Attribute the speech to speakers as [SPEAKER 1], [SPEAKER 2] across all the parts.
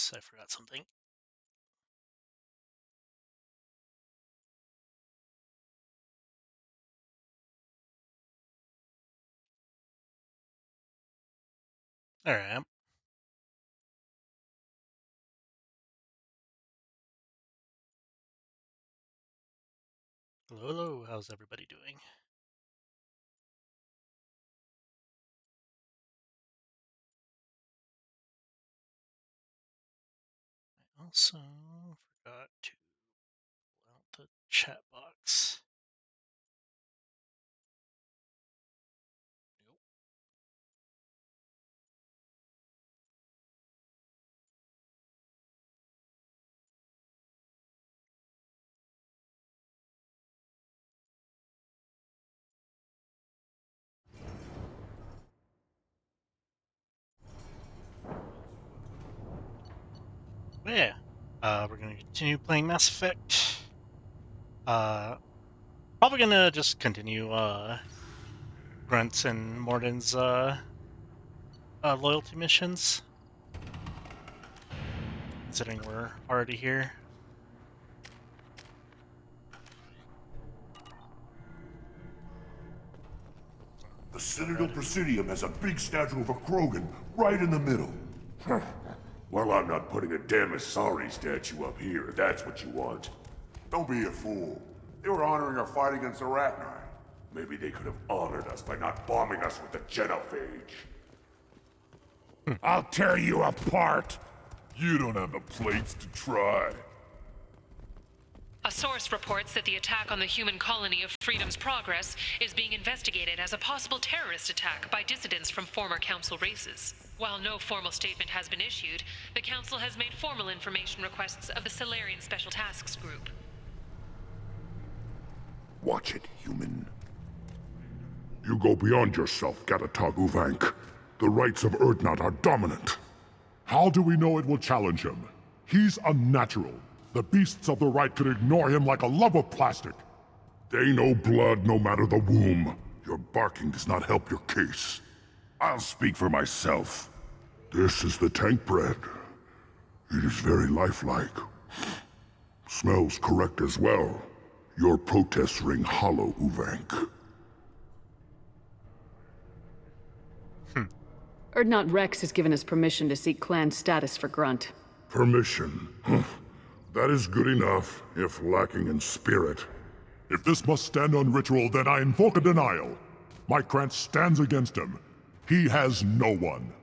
[SPEAKER 1] Oops, I forgot something. There I am. Hello, hello. How's everybody doing? I also forgot to pull out the chat box. Nope. But yeah, we're gonna continue playing Mass Effect. Probably gonna just continue Grunt's and Morden's loyalty missions, considering we're already here.
[SPEAKER 2] The Citadel Presidium has a big statue of a Krogan right in the middle. Well, I'm not putting a damn Asari statue up here, if that's what you want. Don't be a fool. They were honoring our fight against the Arachni. Maybe they could have honored us by not bombing us with the genophage.
[SPEAKER 3] I'll tear you apart! You don't have the plates to try.
[SPEAKER 4] A source reports that the attack on the human colony of Freedom's Progress is being investigated as a possible terrorist attack by dissidents from former Council races. While no formal statement has been issued, the Council has made formal information requests of the Solarian Special Tasks Group.
[SPEAKER 2] Watch it, human. You go beyond yourself, Gatatog Uvank. The rights of Urdnot are dominant.
[SPEAKER 3] How do we know it will challenge him? He's unnatural. The beasts of the Rite could ignore him like a lump of plastic.
[SPEAKER 2] They know blood no matter the womb. Your barking does not help your case. I'll speak for myself. This is the tank bread. It is very lifelike. Smells correct as well. Your protests ring hollow, Uvank.
[SPEAKER 5] Urdnot Rex has given us permission to seek clan status for Grunt.
[SPEAKER 2] Permission. That is good enough, if lacking in spirit.
[SPEAKER 3] If this must stand on ritual, then I invoke a denial. My Krant stands against him. He has no one.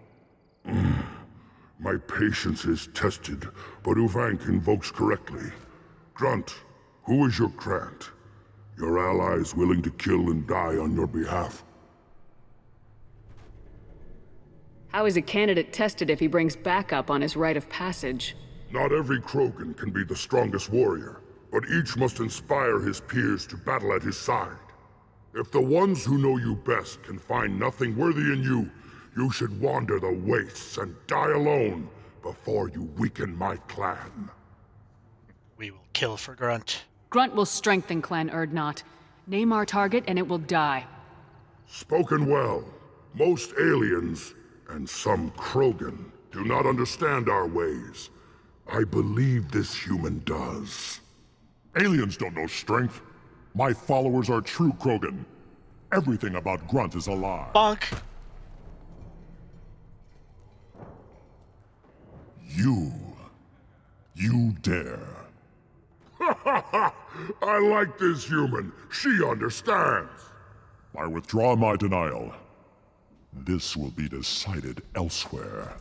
[SPEAKER 2] My patience is tested, but Uvank invokes correctly. Grunt, who is your Krant? Your allies willing to kill and die on your behalf?
[SPEAKER 5] How is a candidate tested if he brings backup on his rite of passage?
[SPEAKER 2] Not every Krogan can be the strongest warrior, but each must inspire his peers to battle at his side. If the ones who know you best can find nothing worthy in you, you should wander the wastes and die alone before you weaken my clan.
[SPEAKER 1] We will kill for Grunt.
[SPEAKER 5] Grunt will strengthen Clan Urdnot. Name our target and it will die.
[SPEAKER 2] Spoken well. Most aliens, and some Krogan, do not understand our ways. I believe this human does.
[SPEAKER 3] Aliens don't know strength. My followers are true Krogan. Everything about Grunt is a lie.
[SPEAKER 1] Bonk!
[SPEAKER 3] You dare.
[SPEAKER 2] I like this human. She understands.
[SPEAKER 3] I withdraw my denial. This will be decided elsewhere.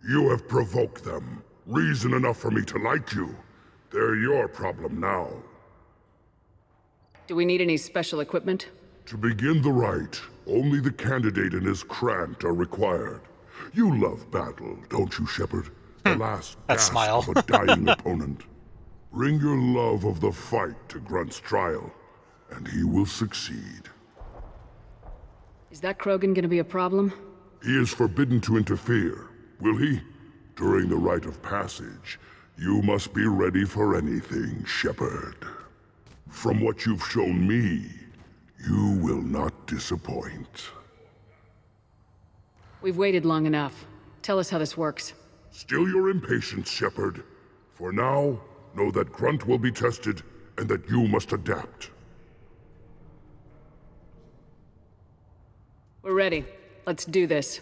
[SPEAKER 2] You have provoked them. Reason enough for me to like you. They're your problem now.
[SPEAKER 5] Do we need any special equipment?
[SPEAKER 2] To begin the rite, only the candidate and his Krant are required. You love battle, don't you, Shepard? The last
[SPEAKER 1] That
[SPEAKER 2] gasp
[SPEAKER 1] smile.
[SPEAKER 2] of a dying opponent. Bring your love of the fight to Grunt's trial, and he will succeed.
[SPEAKER 5] Is that Krogan gonna be a problem?
[SPEAKER 2] He is forbidden to interfere, will he? During the rite of passage, you must be ready for anything, Shepard. From what you've shown me, you will not disappoint.
[SPEAKER 5] We've waited long enough. Tell us how this works.
[SPEAKER 3] Still your impatience, Shepard. For now, know that Grunt will be tested, and that you must adapt.
[SPEAKER 5] We're ready. Let's do this.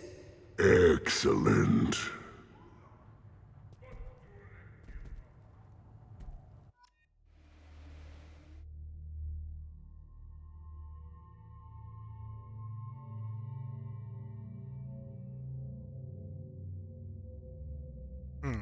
[SPEAKER 3] Excellent.
[SPEAKER 1] Hmm.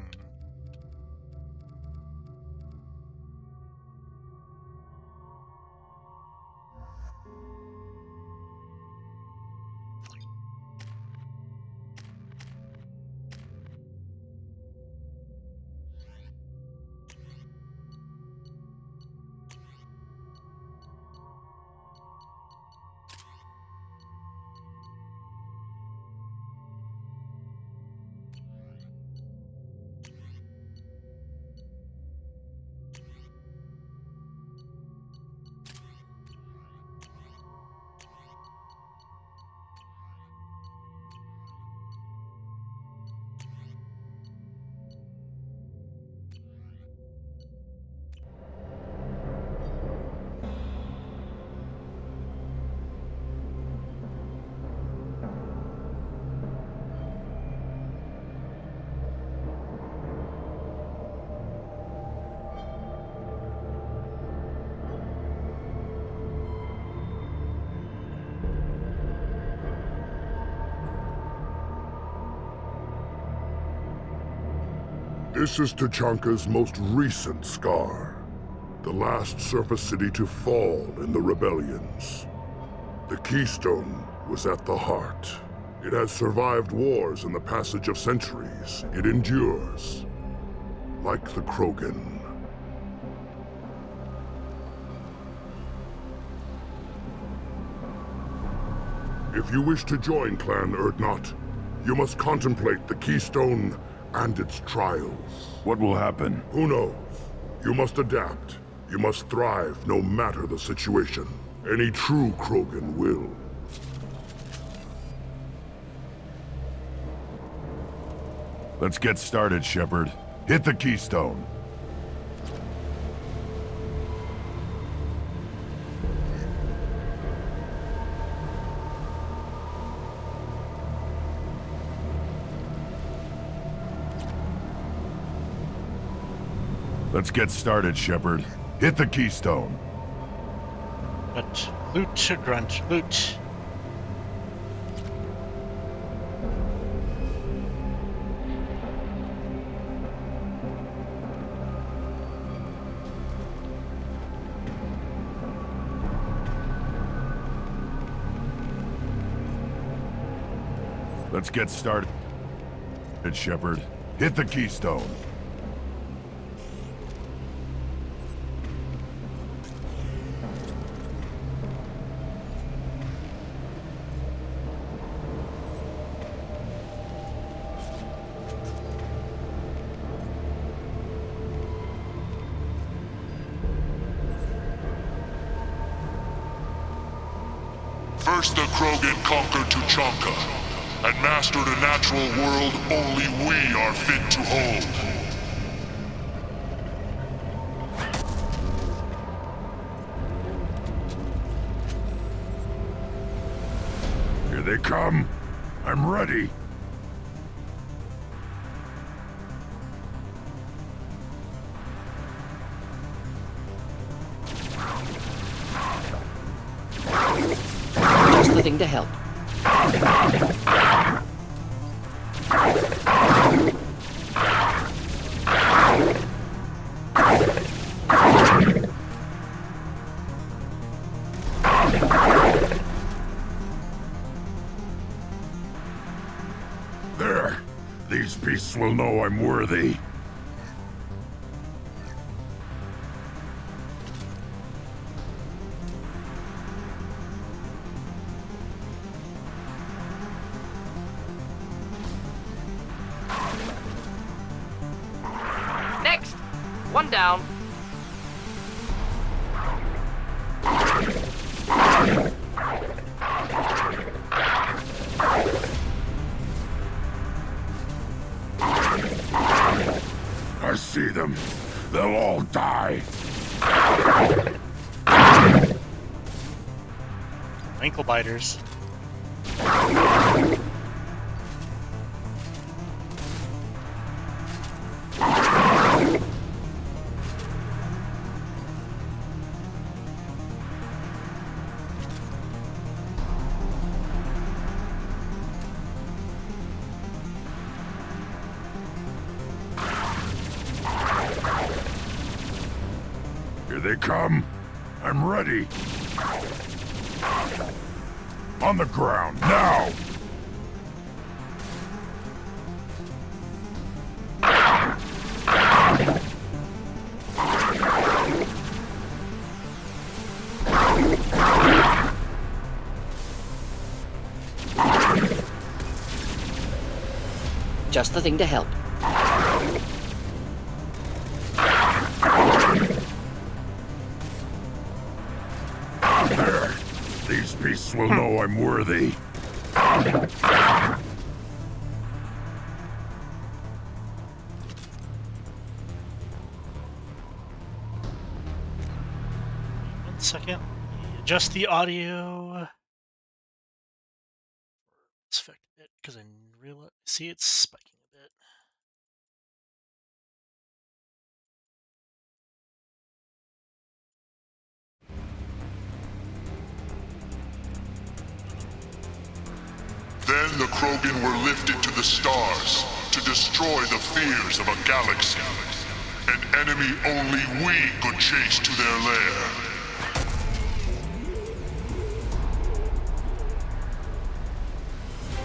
[SPEAKER 3] This is Tachanka's most recent scar. The last surface city to fall in the rebellions. The Keystone was at the heart. It has survived wars and the passage of centuries. It endures. Like the Krogan. If you wish to join Clan Urdnot, you must contemplate the Keystone and its trials.
[SPEAKER 2] What will happen?
[SPEAKER 3] Who knows? You must adapt. You must thrive no matter the situation. Any true Krogan will.
[SPEAKER 2] Let's get started, Shepard. Hit the Keystone. Let's get started, Shepard. Hit the Keystone.
[SPEAKER 1] But loot to Grunt, loot.
[SPEAKER 2] Let's get started, Shepard. Hit the Keystone.
[SPEAKER 3] First the Krogan conquered Tuchanka, and mastered a natural world only we are fit to hold. Here they come. I'm ready.
[SPEAKER 6] Just the thing to help.
[SPEAKER 3] There. These beasts will know I'm worthy.
[SPEAKER 6] Next! One down.
[SPEAKER 3] I see them. They'll all die.
[SPEAKER 1] Ankle biters.
[SPEAKER 3] Here they come. I'm ready. On the ground, now!
[SPEAKER 6] Just the thing to help.
[SPEAKER 3] There. These beasts will know I'm worthy.
[SPEAKER 1] One second. Adjust the audio. Let's affect a bit because I realize. See, it's spiking a bit.
[SPEAKER 3] Then the Krogan were lifted to the stars to destroy the fears of a galaxy. An enemy only we could chase to their lair.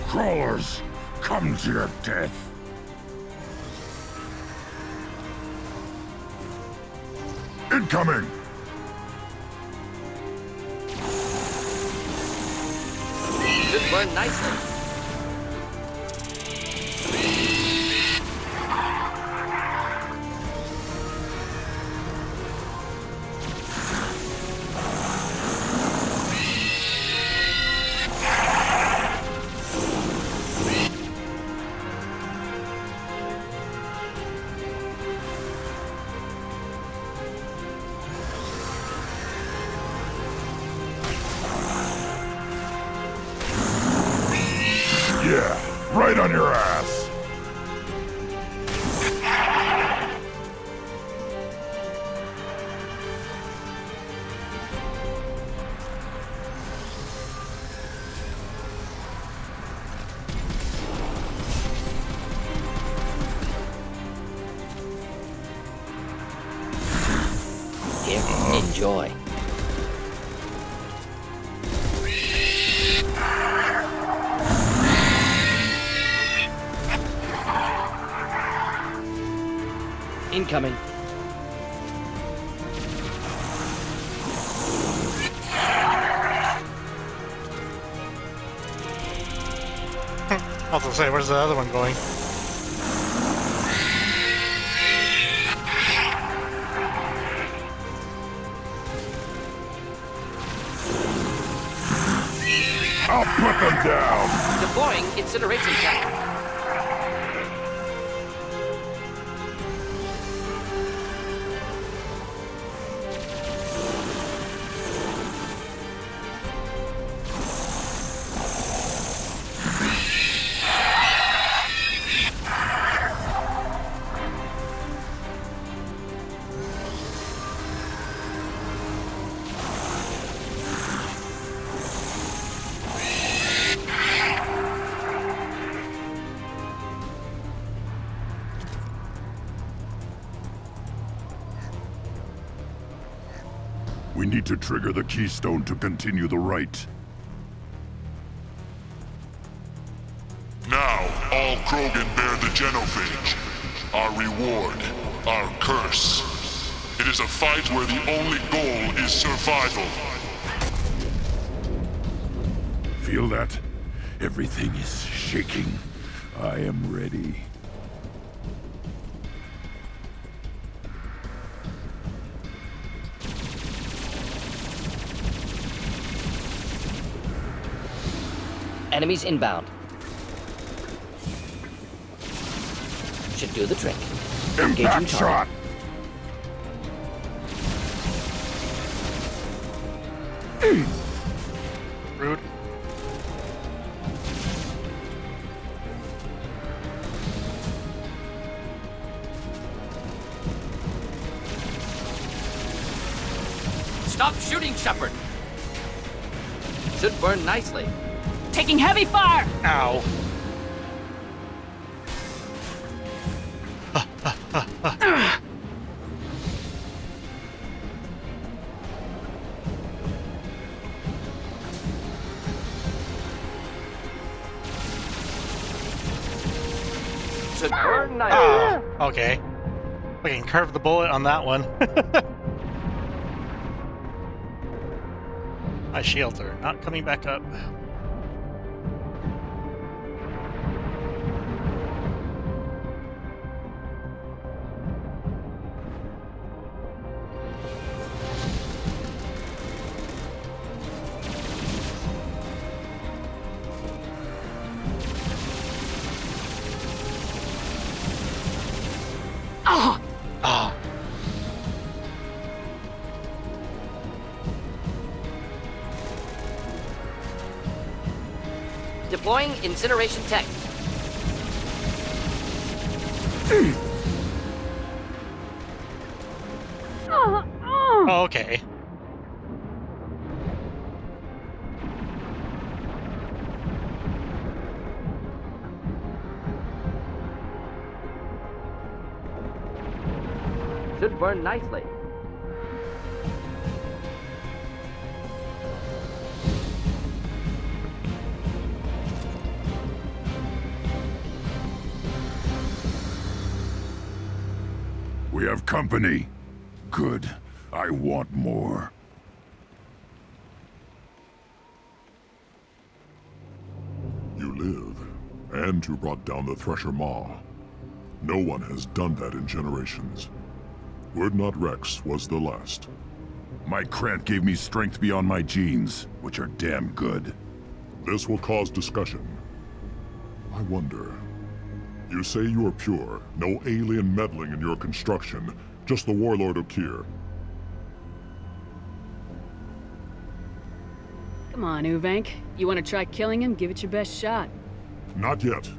[SPEAKER 3] Crawlers, come to your death. Incoming!
[SPEAKER 6] Should burn nicely.
[SPEAKER 3] Yeah, right on your ass.
[SPEAKER 6] Here, enjoy. Incoming.
[SPEAKER 1] I was gonna say, where's the other one going?
[SPEAKER 3] I'll put them down.
[SPEAKER 6] Deploying incineration tank.
[SPEAKER 3] We need to trigger the keystone to continue the rite. Now, all Krogan bear the genophage. Our reward, our curse. It is a fight where the only goal is survival. Feel that? Everything is shaking. I am ready.
[SPEAKER 6] Enemies inbound. Should do the trick. Engaging
[SPEAKER 3] Impact shot!
[SPEAKER 6] target.
[SPEAKER 1] Rude.
[SPEAKER 6] Stop shooting, Shepard. Should burn nicely.
[SPEAKER 5] Taking heavy fire!
[SPEAKER 1] Ow.
[SPEAKER 6] Should burn nicely.
[SPEAKER 1] Ah, okay. We can curve the bullet on that one. My shields are not coming back up.
[SPEAKER 5] Oh!
[SPEAKER 1] Ah.
[SPEAKER 6] Deploying incineration tech.
[SPEAKER 1] Oh, okay.
[SPEAKER 6] Should burn nicely.
[SPEAKER 3] We have company. Good. I want more. You live, and you brought down the Thresher Maw. No one has done that in generations. Would not Rex was the last. My Krant gave me strength beyond my genes, which are damn good. This will cause discussion. I wonder. You say you are pure, no alien meddling in your construction, just the Warlord Okir.
[SPEAKER 5] Come on, Uvank. You want to try killing him? Give it your best shot.
[SPEAKER 3] Not yet.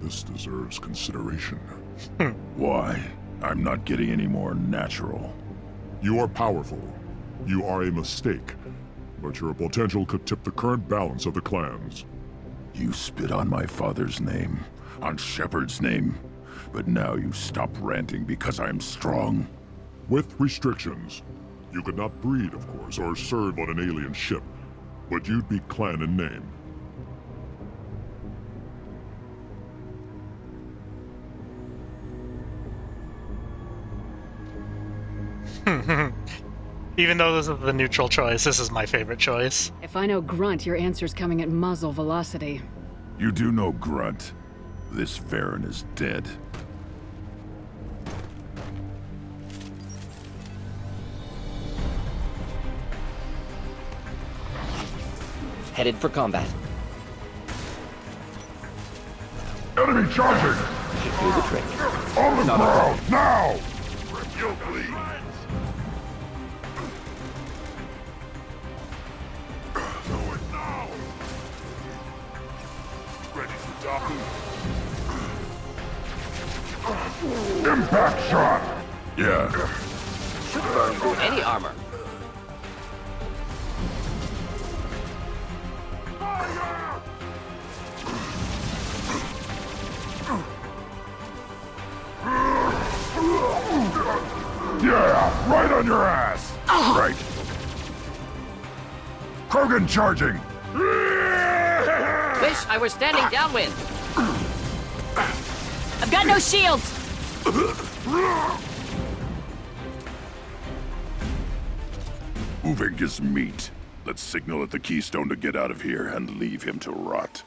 [SPEAKER 3] This deserves consideration. Why? I'm not getting any more natural. You are powerful. You are a mistake. But your potential could tip the current balance of the clans. You spit on my father's name, on Shepard's name. But now you stop ranting because I'm strong. With restrictions. You could not breed, of course, or serve on an alien ship. But you'd be clan in name.
[SPEAKER 1] Even though this is the neutral choice, this is my favorite choice.
[SPEAKER 5] If I know Grunt, your answer's coming at muzzle velocity.
[SPEAKER 3] You do know Grunt. This Farron is dead.
[SPEAKER 6] Headed for combat.
[SPEAKER 3] Enemy charging!
[SPEAKER 6] Should do the trick.
[SPEAKER 3] On the ground, now! You bleed. Do it now! Ready to die. Impact shot! Yeah.
[SPEAKER 6] Should burn through any armor.
[SPEAKER 3] Yeah, right on your ass! Right. Krogan charging!
[SPEAKER 6] Wish I were standing downwind.
[SPEAKER 5] I've got no shields!
[SPEAKER 3] Uving is meat. Let's signal at the Keystone to get out of here and leave him to rot.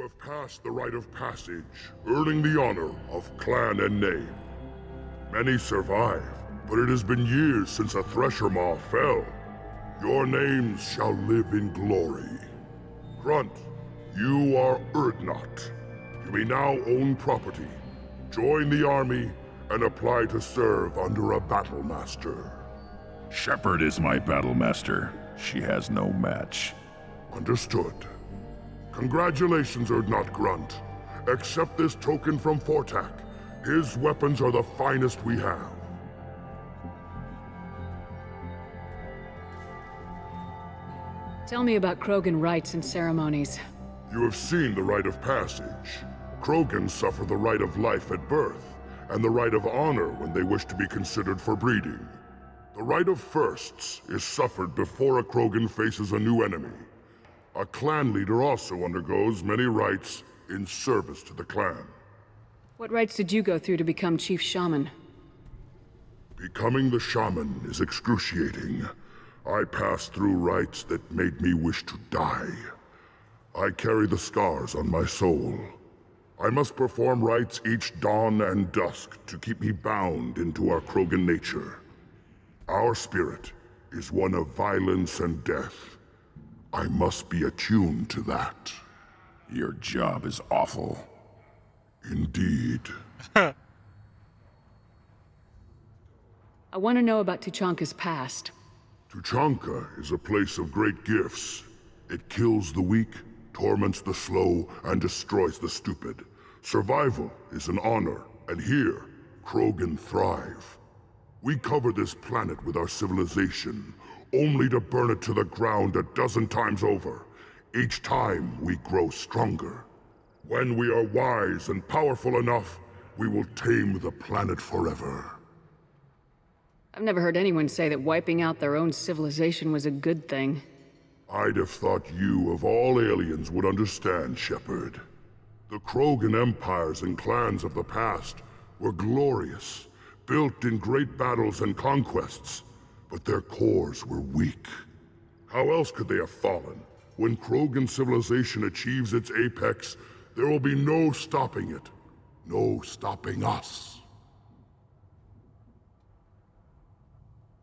[SPEAKER 3] have passed the rite of passage, earning the honor of clan and name. Many survive, but it has been years since a Thresher Maw fell. Your names shall live in glory. Grunt, you are Urdnot. You may now own property, join the army, and apply to serve under a battle master.
[SPEAKER 7] Shepard is my battle master. She has no match.
[SPEAKER 3] Understood. Congratulations, Urdnot Grunt. Accept this token from Fortak. His weapons are the finest we have.
[SPEAKER 5] Tell me about Krogan rites and ceremonies.
[SPEAKER 3] You have seen the rite of passage. Krogan suffer the rite of life at birth, and the rite of honor when they wish to be considered for breeding. The rite of firsts is suffered before a Krogan faces a new enemy. A clan leader also undergoes many rites in service to the clan.
[SPEAKER 5] What rites did you go through to become Chief Shaman?
[SPEAKER 3] Becoming the shaman is excruciating. I passed through rites that made me wish to die. I carry the scars on my soul. I must perform rites each dawn and dusk to keep me bound into our Krogan nature. Our spirit is one of violence and death. I must be attuned to that.
[SPEAKER 7] Your job is awful.
[SPEAKER 3] Indeed.
[SPEAKER 5] I want to know about Tuchanka's past.
[SPEAKER 3] Tuchanka is a place of great gifts. It kills the weak, torments the slow, and destroys the stupid. Survival is an honor, and here, Krogan thrive. We cover this planet with our civilization, only to burn it to the ground a dozen times over. Each time, we grow stronger. When we are wise and powerful enough, we will tame the planet forever.
[SPEAKER 5] I've never heard anyone say that wiping out their own civilization was a good thing.
[SPEAKER 3] I'd have thought you, of all aliens, would understand, Shepard. The Krogan empires and clans of the past were glorious, built in great battles and conquests, but their cores were weak. How else could they have fallen? When Krogan civilization achieves its apex, there will be no stopping it. No stopping us.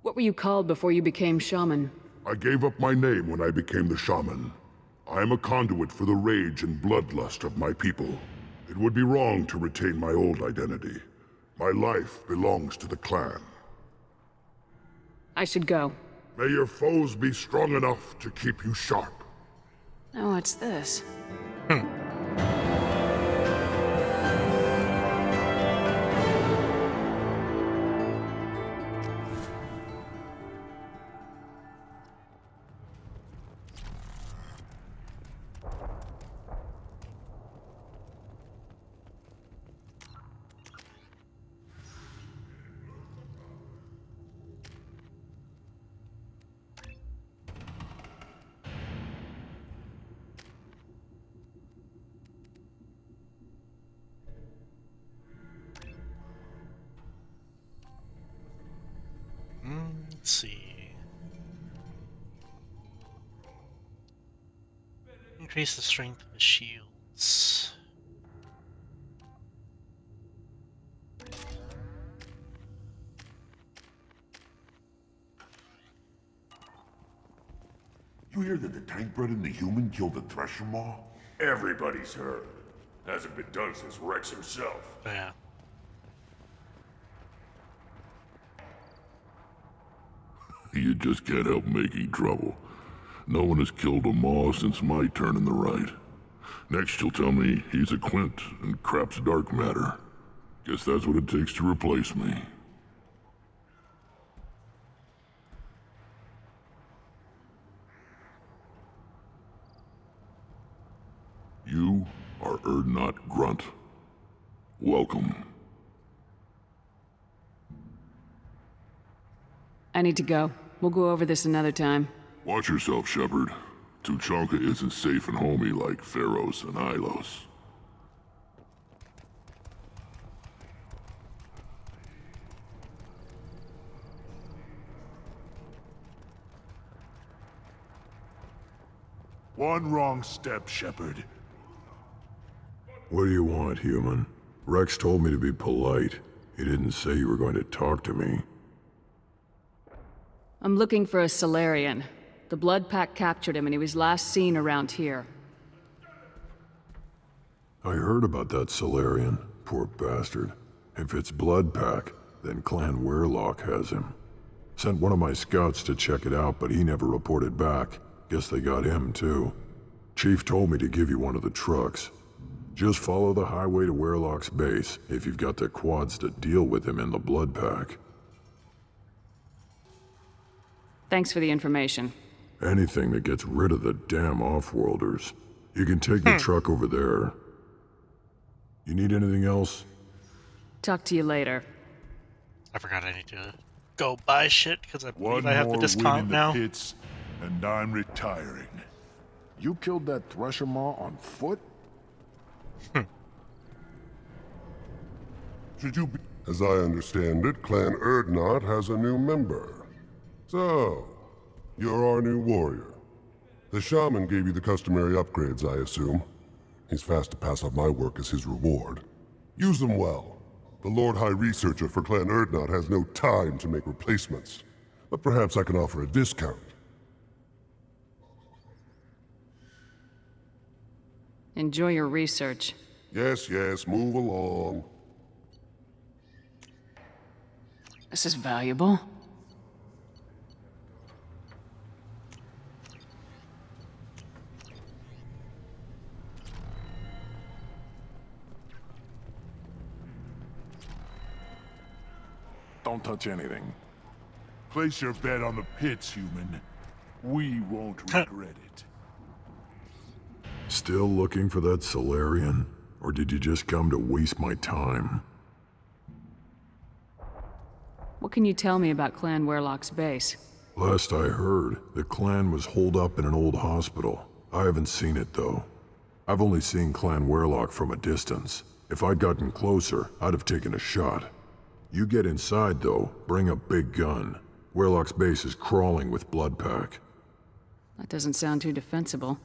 [SPEAKER 5] What were you called before you became shaman?
[SPEAKER 3] I gave up my name when I became the shaman. I am a conduit for the rage and bloodlust of my people. It would be wrong to retain my old identity. My life belongs to the clan.
[SPEAKER 5] I should go.
[SPEAKER 3] May your foes be strong enough to keep you sharp.
[SPEAKER 5] Now what's this?
[SPEAKER 1] Let's see. Increase the strength of the shields.
[SPEAKER 2] You hear that the tank bred and the human killed the Thresher Maw? Everybody's heard. Hasn't been done since Rex himself.
[SPEAKER 1] Yeah.
[SPEAKER 3] You just can't help making trouble. No one has killed a Maw since my turn in the Rite. Next you'll tell me he's a Quint and crap's dark matter. Guess that's what it takes to replace me. You are Urdnot Grunt. Welcome.
[SPEAKER 5] I need to go. We'll go over this another time.
[SPEAKER 3] Watch yourself, Shepard. Tuchanka isn't safe and homey like Pharos and Ilos.
[SPEAKER 2] One wrong step, Shepard.
[SPEAKER 3] What do you want, human? Rex told me to be polite. He didn't say you were going to talk to me.
[SPEAKER 5] I'm looking for a Solarian. The Blood Pack captured him and he was last seen around here.
[SPEAKER 3] I heard about that Solarian. Poor bastard. If it's Blood Pack, then Clan Weirlock has him. Sent one of my scouts to check it out, but he never reported back. Guess they got him, too. Chief told me to give you one of the trucks. Just follow the highway to Weirlock's base, if you've got the quads to deal with him in the Blood Pack.
[SPEAKER 5] Thanks for the information.
[SPEAKER 3] Anything that gets rid of the damn off-worlders. You can take the truck over there. You need anything else?
[SPEAKER 5] Talk to you later.
[SPEAKER 1] I forgot I need to go buy shit because I believe
[SPEAKER 3] One
[SPEAKER 1] I have the
[SPEAKER 3] more win
[SPEAKER 1] discount
[SPEAKER 3] in the
[SPEAKER 1] now.
[SPEAKER 3] pits, and I'm retiring. You killed that Thresher Maw on foot?
[SPEAKER 2] Should you be... As I understand it, Clan Erdnot has a new member. So, you're our new warrior. The shaman gave you the customary upgrades, I assume. He's fast to pass up my work as his reward. Use them well. The Lord High Researcher for Clan Erdnot has no time to make replacements. But perhaps I can offer a discount.
[SPEAKER 5] Enjoy your research.
[SPEAKER 2] Yes, move along.
[SPEAKER 5] This is valuable.
[SPEAKER 3] Don't touch anything.
[SPEAKER 2] Place your bet on the pits, human. We won't regret it.
[SPEAKER 3] Still looking for that Solarian? Or did you just come to waste my time?
[SPEAKER 5] What can you tell me about Clan Weirlock's base?
[SPEAKER 3] Last I heard, the clan was holed up in an old hospital. I haven't seen it, though. I've only seen Clan Weirlock from a distance. If I'd gotten closer, I'd have taken a shot. You get inside, though, bring a big gun. Weirlock's base is crawling with Blood Pack.
[SPEAKER 5] That doesn't sound too defensible.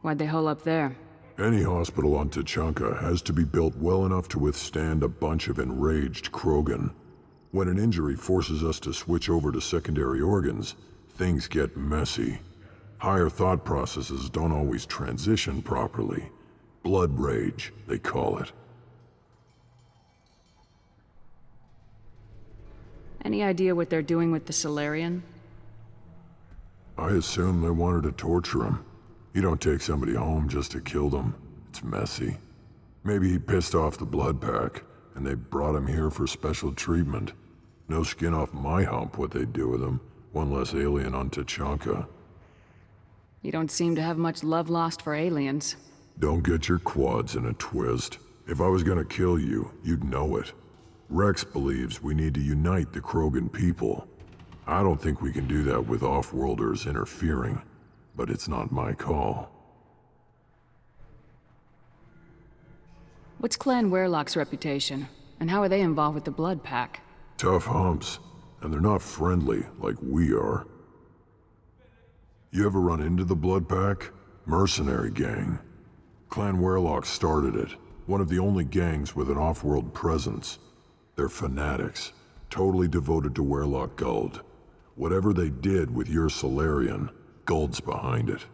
[SPEAKER 5] Why'd they hole up there?
[SPEAKER 3] Any hospital on Tachanka has to be built well enough to withstand a bunch of enraged Krogan. When an injury forces us to switch over to secondary organs, things get messy. Higher thought processes don't always transition properly. Blood rage, they call it.
[SPEAKER 5] Any idea what they're doing with the Solarian?
[SPEAKER 3] I assume they wanted to torture him. You don't take somebody home just to kill them. It's messy. Maybe he pissed off the Blood Pack, and they brought him here for special treatment. No skin off my hump what they'd do with him. One less alien on Tachanka.
[SPEAKER 5] You don't seem to have much love lost for aliens.
[SPEAKER 3] Don't get your quads in a twist. If I was gonna kill you, you'd know it. Rex believes we need to unite the Krogan people. I don't think we can do that with off-worlders interfering, but it's not my call.
[SPEAKER 5] What's Clan Weirlock's reputation? And how are they involved with the Blood Pack?
[SPEAKER 3] Tough humps, and they're not friendly like we are. You ever run into the Blood Pack? Mercenary gang. Clan Weirlock started it, one of the only gangs with an off-world presence. They're fanatics, totally devoted to Weirlock Guld. Whatever they did with your Solarian, Guld's behind it.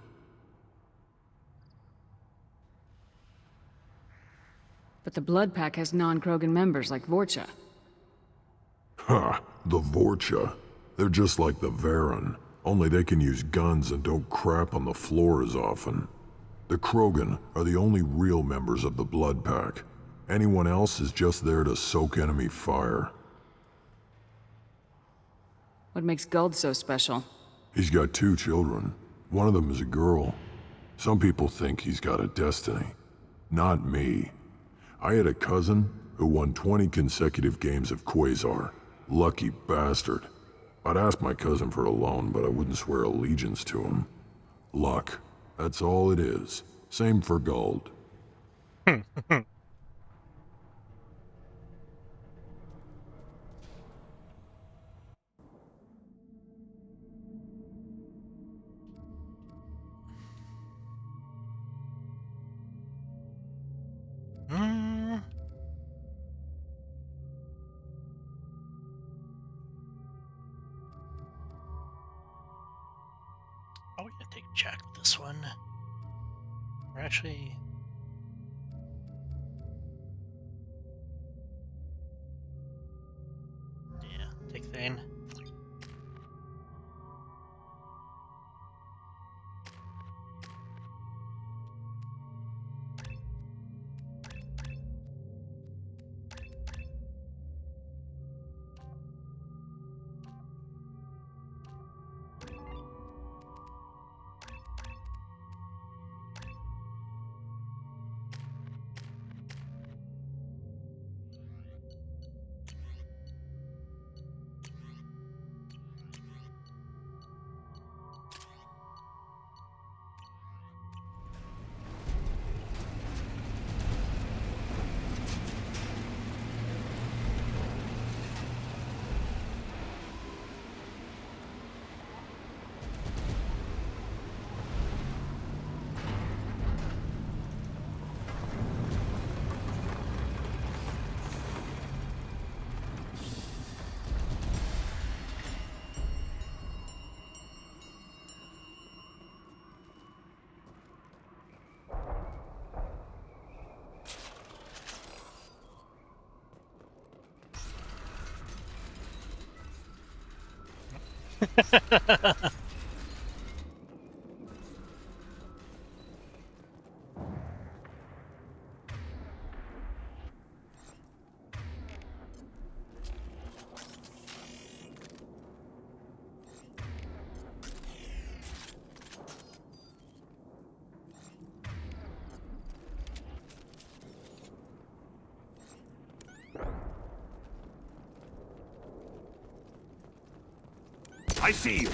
[SPEAKER 5] But the Blood Pack has non-Krogan members like Vorcha.
[SPEAKER 3] Ha! The Vorcha. They're just like the Varen, only they can use guns and don't crap on the floor as often. The Krogan are the only real members of the Blood Pack. Anyone else is just there to soak enemy fire.
[SPEAKER 5] What makes Guld so special?
[SPEAKER 3] He's got 2 children. One of them is a girl. Some people think he's got a destiny. Not me. I had a cousin who won 20 consecutive games of Quasar. Lucky bastard. I'd ask my cousin for a loan, but I wouldn't swear allegiance to him. Luck. That's all it is. Same for Guld.
[SPEAKER 1] Jack this one. We're actually. Yeah, take Thane.
[SPEAKER 2] I see you.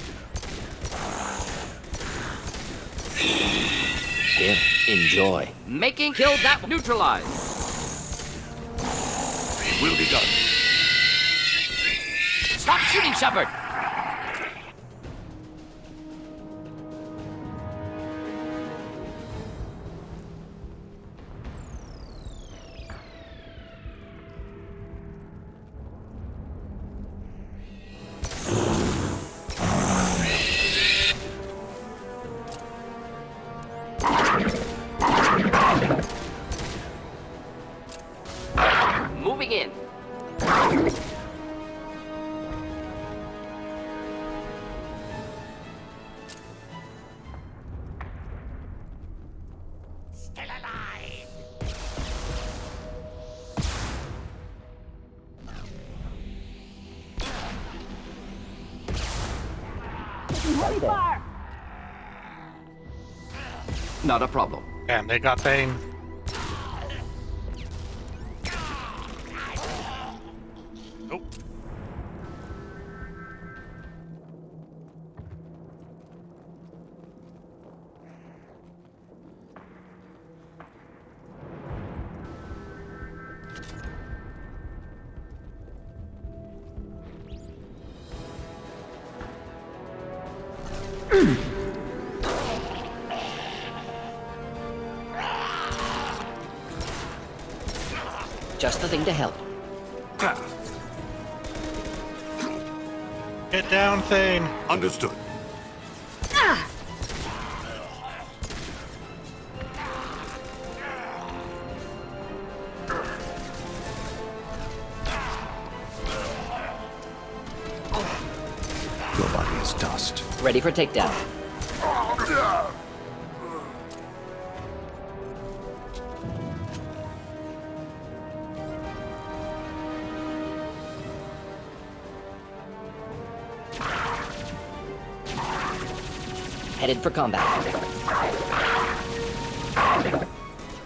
[SPEAKER 6] Here, enjoy.
[SPEAKER 8] Making kill that neutralized.
[SPEAKER 2] Will be done.
[SPEAKER 8] Stop shooting, Shepard. Moving in. Still alive. Not a problem.
[SPEAKER 1] Damn, they got Thane. Nope.
[SPEAKER 6] Just the thing to help.
[SPEAKER 1] Get down, Thane.
[SPEAKER 2] Understood.
[SPEAKER 7] Your body is dust.
[SPEAKER 6] Ready for takedown. Headed for combat.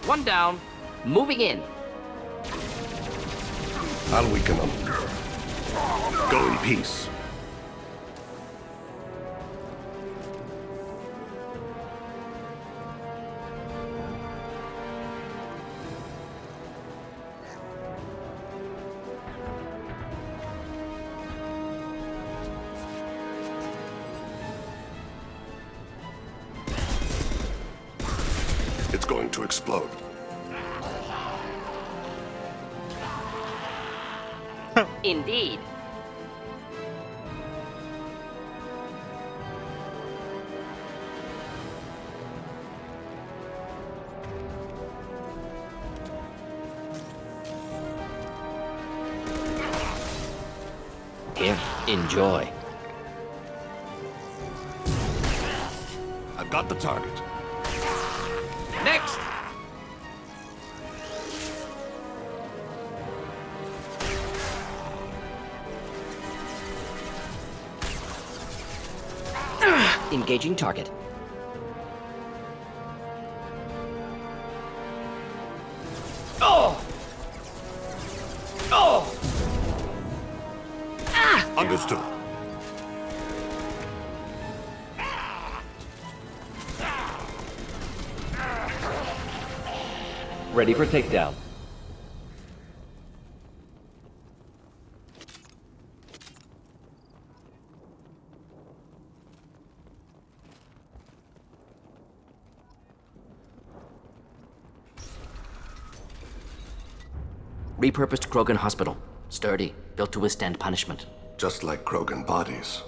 [SPEAKER 8] One down.
[SPEAKER 6] Moving in.
[SPEAKER 2] I'll weaken them. Go in peace. It's going to explode.
[SPEAKER 8] Indeed.
[SPEAKER 6] Here, enjoy.
[SPEAKER 2] I've got the target.
[SPEAKER 8] Next!
[SPEAKER 6] Engaging target.
[SPEAKER 8] Oh! Oh!
[SPEAKER 2] Understood.
[SPEAKER 8] Ready for takedown.
[SPEAKER 6] Repurposed Krogan Hospital. Sturdy, built to withstand punishment.
[SPEAKER 9] Just like Krogan bodies.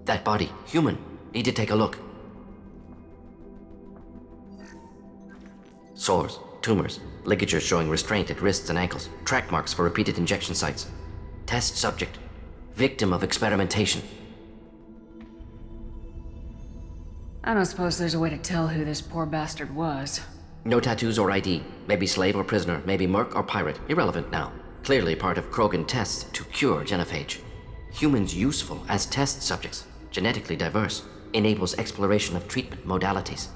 [SPEAKER 6] That body, human. Need to take a look. Sores, tumors, ligatures showing restraint at wrists and ankles, track marks for repeated injection sites. Test subject. Victim of experimentation.
[SPEAKER 5] I don't suppose there's a way to tell who this poor bastard was.
[SPEAKER 6] No tattoos or ID. Maybe slave or prisoner, maybe merc or pirate. Irrelevant now. Clearly part of Krogan tests to cure genophage. Humans useful as test subjects. Genetically diverse. Enables exploration of treatment modalities.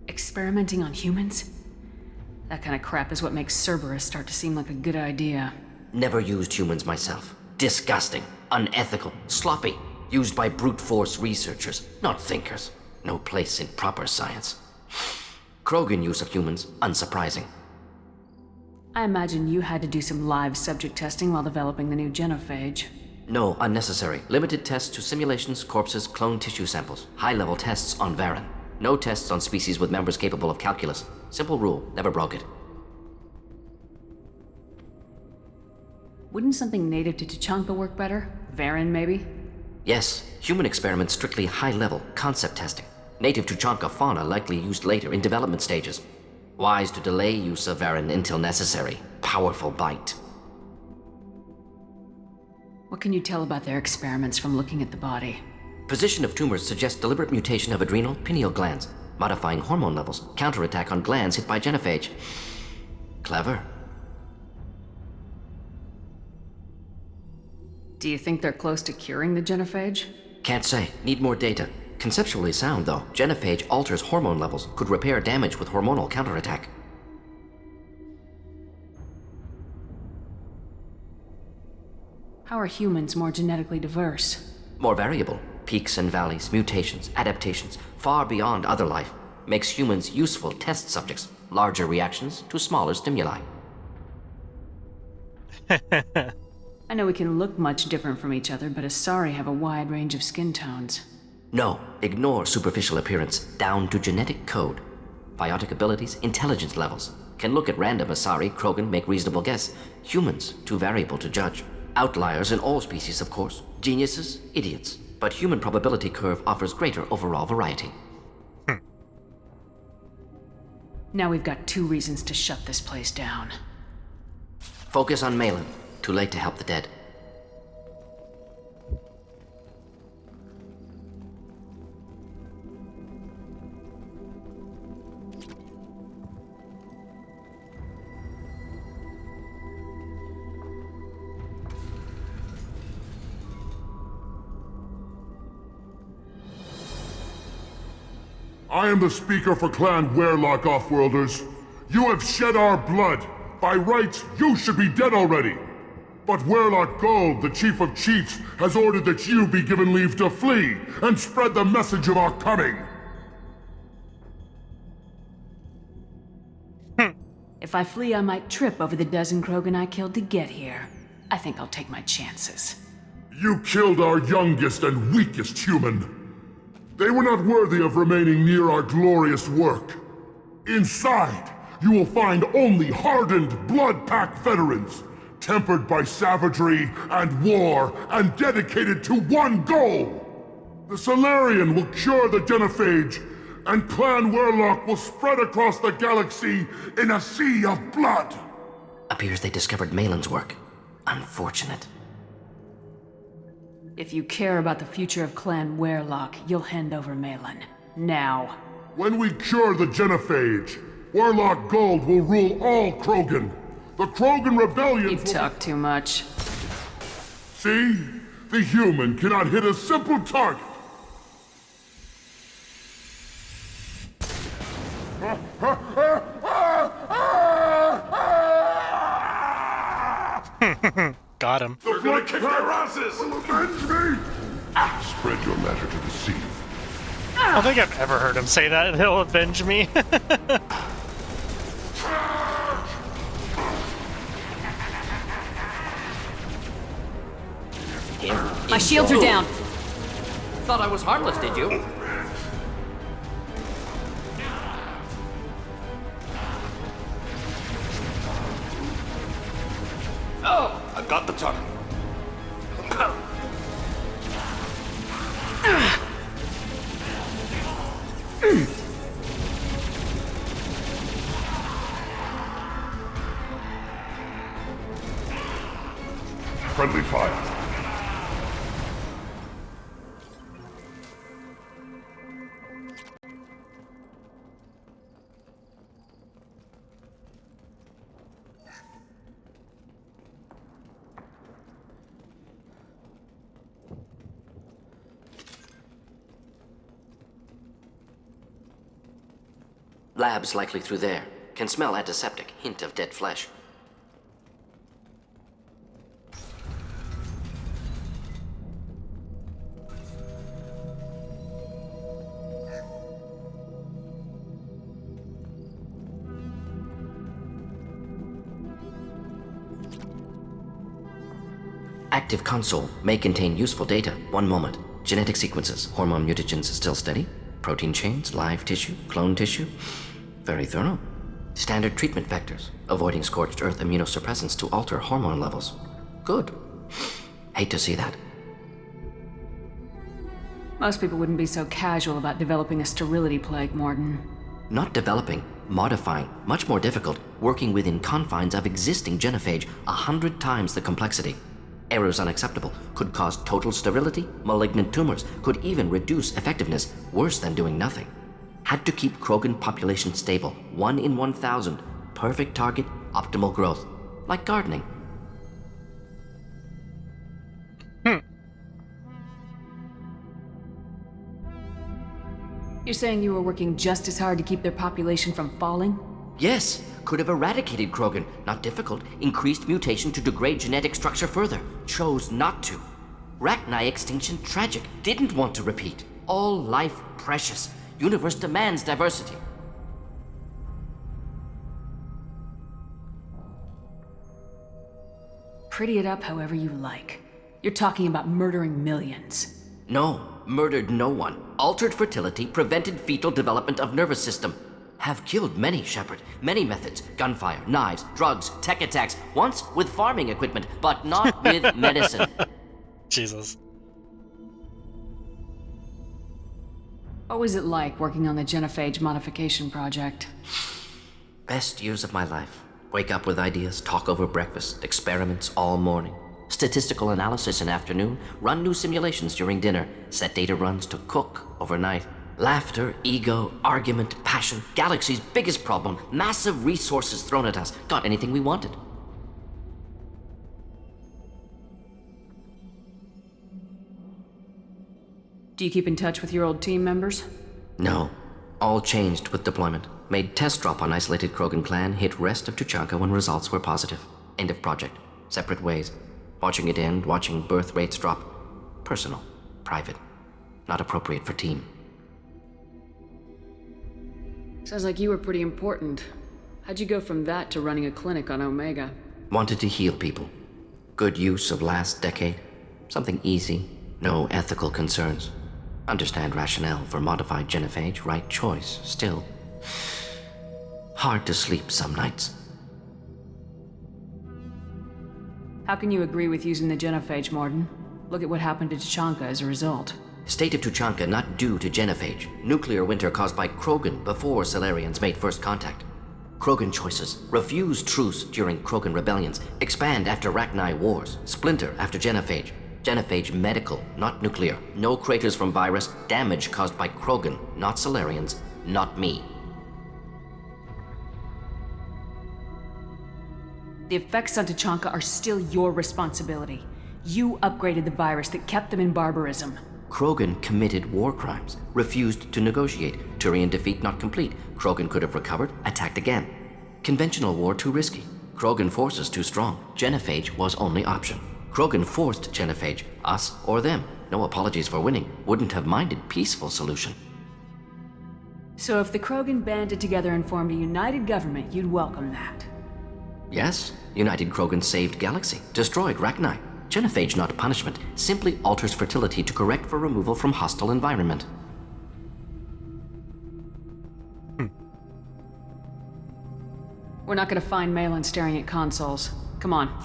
[SPEAKER 5] Experimenting on humans? That kind of crap is what makes Cerberus start to seem like a good idea.
[SPEAKER 6] Never used humans myself. Disgusting. Unethical. Sloppy. Used by brute force researchers, not thinkers. No place in proper science. Krogan use of humans, unsurprising.
[SPEAKER 5] I imagine you had to do some live subject testing while developing the new genophage.
[SPEAKER 6] No, unnecessary. Limited tests to simulations, corpses, cloned tissue samples. High-level tests on Varen. No tests on species with members capable of calculus. Simple rule, never broke it.
[SPEAKER 5] Wouldn't something native to Tuchanka work better? Varen, maybe?
[SPEAKER 6] Yes, human experiments strictly high-level, concept testing. Native Tuchanka fauna likely used later in development stages. Wise to delay use of Varen until necessary. Powerful bite.
[SPEAKER 5] What can you tell about their experiments from looking at the body?
[SPEAKER 6] Position of tumors suggests deliberate mutation of adrenal, pineal glands, modifying hormone levels, counterattack on glands hit by genophage. Clever.
[SPEAKER 5] Do you think they're close to curing the genophage?
[SPEAKER 6] Can't say. Need more data. Conceptually sound, though. Genophage alters hormone levels, could repair damage with hormonal counterattack.
[SPEAKER 5] How are humans more genetically diverse?
[SPEAKER 6] More variable. Peaks and valleys, mutations, adaptations, far beyond other life. Makes humans useful test subjects. Larger reactions to smaller stimuli.
[SPEAKER 5] I know we can look much different from each other, but Asari have a wide range of skin tones.
[SPEAKER 6] No, ignore superficial appearance, down to genetic code. Biotic abilities, intelligence levels. Can look at random Asari, Krogan, make reasonable guess. Humans, too variable to judge. Outliers in all species, of course. Geniuses, idiots. But human probability curve offers greater overall variety.
[SPEAKER 5] Now we've got 2 reasons to shut this place down.
[SPEAKER 6] Focus on Malin. Too late to help the dead.
[SPEAKER 3] I am the speaker for Clan Werlock, Offworlders. You have shed our blood. By rights, you should be dead already. But Werlock Gold, the Chief of Chiefs, has ordered that you be given leave to flee and spread the message of our coming.
[SPEAKER 5] If I flee, I might trip over the dozen Krogan I killed to get here. I think I'll take my chances.
[SPEAKER 3] You killed our youngest and weakest human. They were not worthy of remaining near our glorious work. Inside, you will find only hardened, blood-packed veterans, tempered by savagery and war, and dedicated to one goal. The Solarian will cure the genophage, and Clan Warlock will spread across the galaxy in a sea of blood!
[SPEAKER 6] Appears they discovered Malin's work. Unfortunate.
[SPEAKER 5] If you care about the future of Clan Warlock, you'll hand over Malin. Now.
[SPEAKER 3] When we cure the genophage, Warlock Gold will rule all Krogan. The Krogan rebellion.
[SPEAKER 5] You talk too much.
[SPEAKER 3] See? The human cannot hit a simple target.
[SPEAKER 1] Got him.
[SPEAKER 2] They're gonna kick their asses!
[SPEAKER 3] Will avenge me! Spread your matter to the sea.
[SPEAKER 1] I don't think I've ever heard him say that. He'll avenge me.
[SPEAKER 5] My shields are down.
[SPEAKER 6] Thought I was harmless, did you?
[SPEAKER 9] Oh, I've got the tunnel.
[SPEAKER 3] Friendly fire.
[SPEAKER 6] Lab's likely through there. Can smell antiseptic, hint of dead flesh. Active console may contain useful data. One moment. Genetic sequences, hormone mutagens still steady. Protein chains, live tissue, clone tissue. Very thorough. Standard treatment vectors, avoiding scorched earth immunosuppressants to alter hormone levels. Good. Hate to see that.
[SPEAKER 5] Most people wouldn't be so casual about developing a sterility plague, Morton.
[SPEAKER 6] Not developing, modifying, much more difficult, working within confines of existing genophage, 100 times the complexity. Errors unacceptable, could cause total sterility, malignant tumors, could even reduce effectiveness, worse than doing nothing. Had to keep Krogan population stable, 1 in 1,000, perfect target, optimal growth, like gardening.
[SPEAKER 5] You're saying you were working just as hard to keep their population from falling?
[SPEAKER 6] Yes, could have eradicated Krogan, not difficult, increased mutation to degrade genetic structure further, chose not to. Rachni extinction tragic, didn't want to repeat. All life precious, universe demands diversity.
[SPEAKER 5] Pretty it up however you like. You're talking about murdering millions.
[SPEAKER 6] No, murdered no one. Altered fertility, prevented fetal development of nervous system. Have killed many, Shepard. Many methods. Gunfire, knives, drugs, tech attacks. Once with farming equipment, but not with medicine.
[SPEAKER 1] Jesus.
[SPEAKER 5] What was it like working on the genophage modification project?
[SPEAKER 6] Best years of my life. Wake up with ideas, talk over breakfast, experiments all morning. Statistical analysis in afternoon, run new simulations during dinner, set data runs to cook overnight. Laughter, ego, argument, passion, galaxy's biggest problem, massive resources thrown at us. Got anything we wanted.
[SPEAKER 5] Do you keep in touch with your old team members?
[SPEAKER 6] No. All changed with deployment. Made test drop on isolated Krogan clan, hit rest of Tuchanka when results were positive. End of project. Separate ways. Watching it end, watching birth rates drop. Personal. Private. Not appropriate for team.
[SPEAKER 5] Sounds like you were pretty important. How'd you go from that to running a clinic on Omega?
[SPEAKER 6] Wanted to heal people. Good use of last decade. Something easy. No ethical concerns. Understand rationale for modified genophage, right choice, still. Hard to sleep some nights.
[SPEAKER 5] How can you agree with using the genophage, Morton? Look at what happened to Tuchanka as a result.
[SPEAKER 6] State of Tuchanka not due to genophage. Nuclear winter caused by Krogan before Solarians made first contact. Krogan choices. Refuse truce during Krogan rebellions. Expand after Rachni wars. Splinter after genophage. Genophage medical, not nuclear. No craters from virus. Damage caused by Krogan, not Solarians, not me.
[SPEAKER 5] The effects on Tuchanka are still your responsibility. You upgraded the virus that kept them in barbarism.
[SPEAKER 6] Krogan committed war crimes, refused to negotiate. Turian defeat not complete. Krogan could have recovered, attacked again. Conventional war too risky. Krogan forces too strong. Genophage was only option. Krogan forced genophage, us or them. No apologies for winning. Wouldn't have minded peaceful solution.
[SPEAKER 5] So if the Krogan banded together and formed a united government, you'd welcome that.
[SPEAKER 6] Yes, United Krogan saved Galaxy, destroyed Rachni. Genophage not punishment, simply alters fertility to correct for removal from hostile environment.
[SPEAKER 5] We're not gonna find Malin staring at consoles. Come on.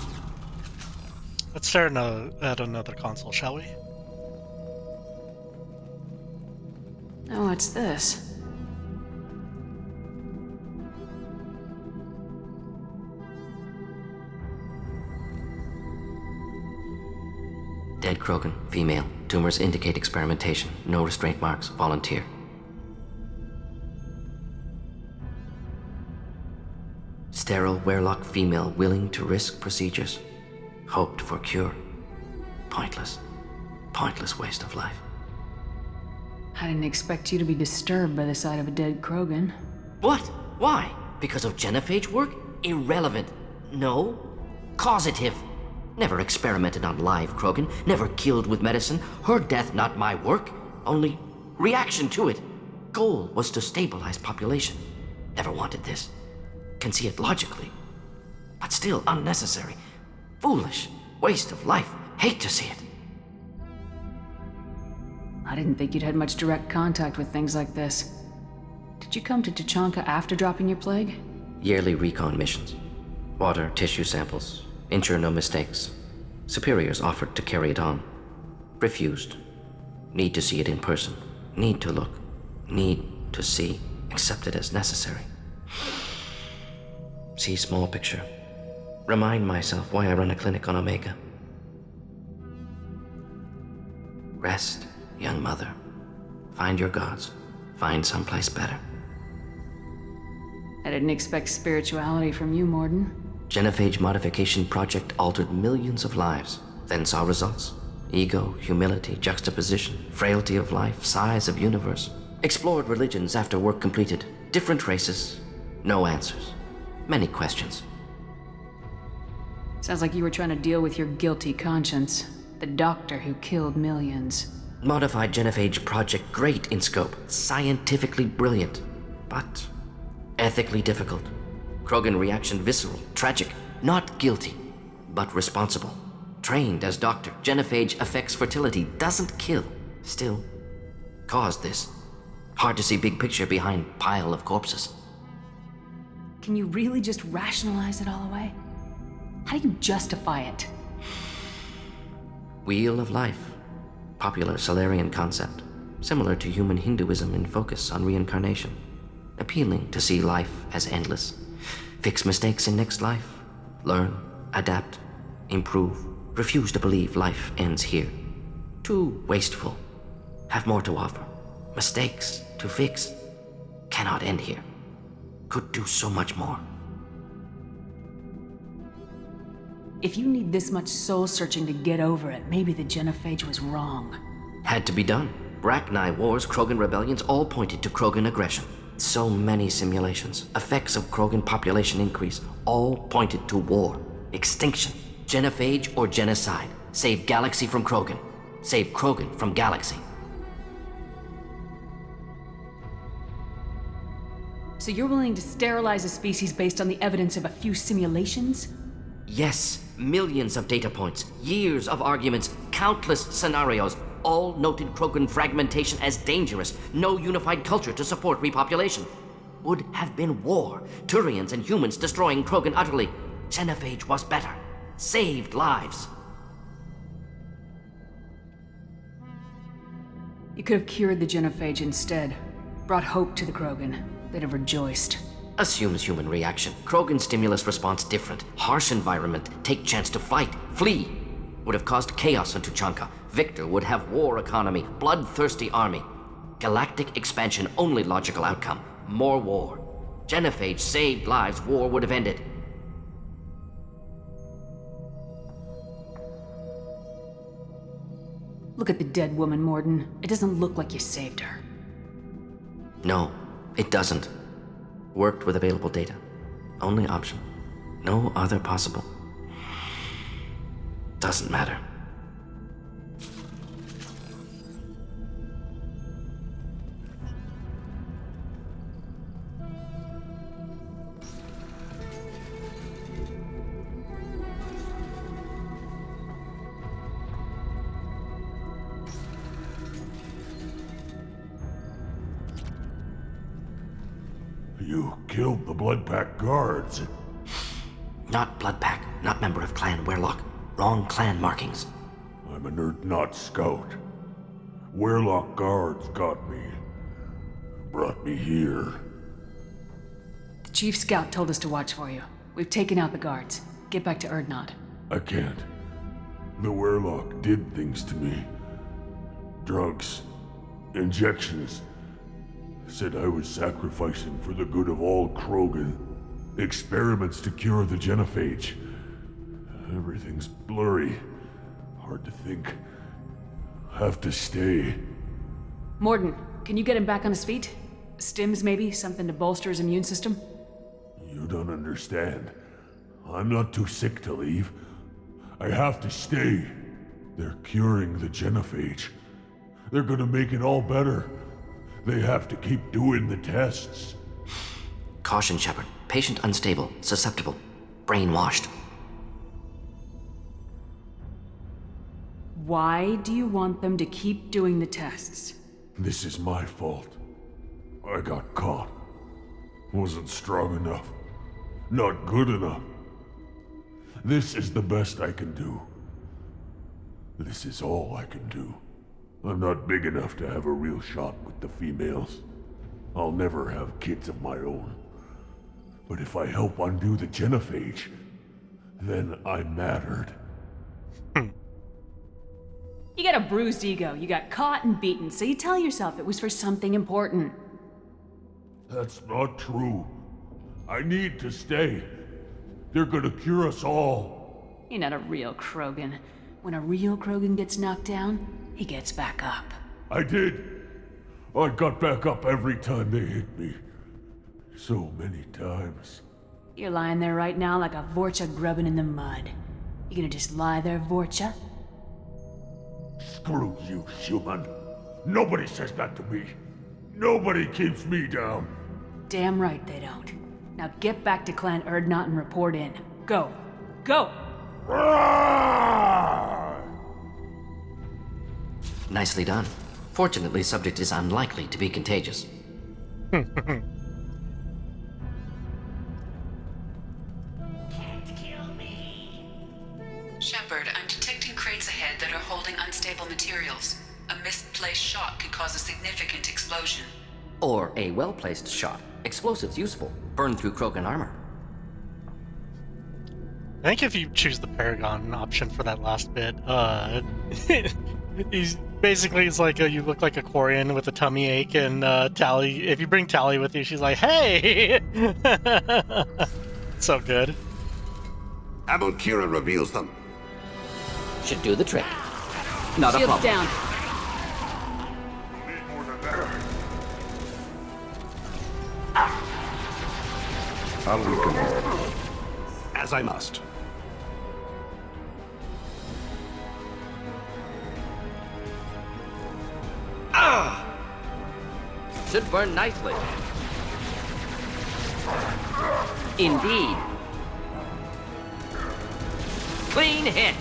[SPEAKER 1] Let's stare at another console, shall we?
[SPEAKER 5] Oh, what's this?
[SPEAKER 6] Dead Krogan, female. Tumors indicate experimentation. No restraint marks. Volunteer. Sterile Werlock female willing to risk procedures. Hoped for cure. Pointless. Pointless waste of life.
[SPEAKER 5] I didn't expect you to be disturbed by the sight of a dead Krogan.
[SPEAKER 6] What? Why? Because of genophage work? Irrelevant. No. Causative. Never experimented on live Krogan. Never killed with medicine. Her death not my work. Only reaction to it. Goal was to stabilize population. Never wanted this. Can see it logically. But still unnecessary. Foolish. Waste of life. Hate to see it.
[SPEAKER 5] I didn't think you'd had much direct contact with things like this. Did you come to Tuchanka after dropping your plague?
[SPEAKER 6] Yearly recon missions. Water, tissue samples. Ensure no mistakes. Superiors offered to carry it on. Refused. Need to see it in person. Need to look. Need to see. Accepted as necessary. See small picture. Remind myself why I run a clinic on Omega. Rest, young mother. Find your gods. Find someplace better.
[SPEAKER 5] I didn't expect spirituality from you, Morden.
[SPEAKER 6] Genophage modification project altered millions of lives, then saw results. Ego, humility, juxtaposition, frailty of life, size of universe. Explored religions after work completed. Different races. No answers. Many questions.
[SPEAKER 5] Sounds like you were trying to deal with your guilty conscience. The doctor who killed millions.
[SPEAKER 6] Modified genophage project great in scope. Scientifically brilliant. But ethically difficult. Krogan reaction visceral, tragic, not guilty, but responsible. Trained as doctor, genophage affects fertility, doesn't kill. Still, caused this. Hard to see big picture behind pile of corpses.
[SPEAKER 5] Can you really just rationalize it all away? How do you justify it?
[SPEAKER 6] Wheel of life. Popular Solarian concept. Similar to human Hinduism in focus on reincarnation. Appealing to see life as endless. Fix mistakes in next life. Learn, adapt, improve. Refuse to believe life ends here. Too wasteful. Have more to offer. Mistakes to fix. Cannot end here. Could do so much more.
[SPEAKER 5] If you need this much soul-searching to get over it, maybe the genophage was wrong.
[SPEAKER 6] Had to be done. Rachni wars, Krogan rebellions, all pointed to Krogan aggression. So many simulations, effects of Krogan population increase, all pointed to war, extinction, genophage or genocide. Save Galaxy from Krogan. Save Krogan from Galaxy.
[SPEAKER 5] So you're willing to sterilize a species based on the evidence of a few simulations?
[SPEAKER 6] Yes, millions of data points, years of arguments, countless scenarios, all noted Krogan fragmentation as dangerous, no unified culture to support repopulation. Would have been war, Turians and humans destroying Krogan utterly. Genophage was better, saved lives.
[SPEAKER 5] You could have cured the genophage instead. Brought hope to the Krogan. They'd have rejoiced.
[SPEAKER 6] Assumes human reaction. Krogan stimulus response different. Harsh environment. Take chance to fight. Flee. Would have caused chaos on Tuchanka. Victor would have war economy. Bloodthirsty army. Galactic expansion only logical outcome. More war. Genophage saved lives. War would have ended.
[SPEAKER 5] Look at the dead woman, Morden. It doesn't look like you saved her.
[SPEAKER 6] No, it doesn't. Worked with available data. Only option. No other possible. Doesn't matter.
[SPEAKER 3] You killed the Blood Pack guards.
[SPEAKER 6] Not Blood Pack, not member of Clan Werlock. Wrong clan markings.
[SPEAKER 3] I'm a nerd not scout. Werlock guards got me. Brought me here.
[SPEAKER 5] The Chief Scout told us to watch for you. We've taken out the guards. Get back to Erdnot.
[SPEAKER 3] I can't. The Werlock did things to me. Drugs. Injections. Said I was sacrificing for the good of all Krogan. Experiments to cure the genophage. Everything's blurry. Hard to think. Have to stay.
[SPEAKER 5] Morden, can you get him back on his feet? Stims, maybe? Something to bolster his immune system?
[SPEAKER 3] You don't understand. I'm not too sick to leave. I have to stay. They're curing the genophage. They're gonna make it all better. They have to keep doing the tests.
[SPEAKER 6] Caution, Shepard. Patient unstable, susceptible, brainwashed.
[SPEAKER 5] Why do you want them to keep doing the tests?
[SPEAKER 3] This is my fault. I got caught. Wasn't strong enough. Not good enough. This is the best I can do. This is all I can do. I'm not big enough to have a real shot with the females. I'll never have kids of my own. But if I help undo the genophage, then I mattered.
[SPEAKER 5] You got a bruised ego. You got caught and beaten, so you tell yourself it was for something important.
[SPEAKER 3] That's not true. I need to stay. They're gonna cure us all.
[SPEAKER 5] You're not a real Krogan. When a real Krogan gets knocked down, he gets back up.
[SPEAKER 3] I did. I got back up every time they hit me. So many times.
[SPEAKER 5] You're lying there right now like a Vorcha grubbing in the mud. You gonna just lie there, Vorcha?
[SPEAKER 3] Screw you, human. Nobody says that to me. Nobody keeps me down.
[SPEAKER 5] Damn right they don't. Now get back to Clan Erdnot and report in. Go. Go!
[SPEAKER 6] Nicely done. Fortunately, subject is unlikely to be contagious.
[SPEAKER 10] Shepard, I'm detecting crates ahead that are holding unstable materials. A misplaced shot could cause a significant explosion.
[SPEAKER 6] Or a well-placed shot. Explosives useful. Burn through Krogan armor.
[SPEAKER 1] I think if you choose the Paragon option for that last bit, he's basically it's like you look like a Quarian with a tummy ache, and Tally. If you bring Tally with you, she's like, "Hey!" So good.
[SPEAKER 9] Abolkira reveals them.
[SPEAKER 6] Should do the trick. Not a
[SPEAKER 5] Shields
[SPEAKER 6] problem.
[SPEAKER 5] down.
[SPEAKER 3] Need more than that.
[SPEAKER 9] I'll reconvene. As I must.
[SPEAKER 6] Should burn nicely. Indeed. Clean hit.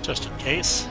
[SPEAKER 1] Just in case.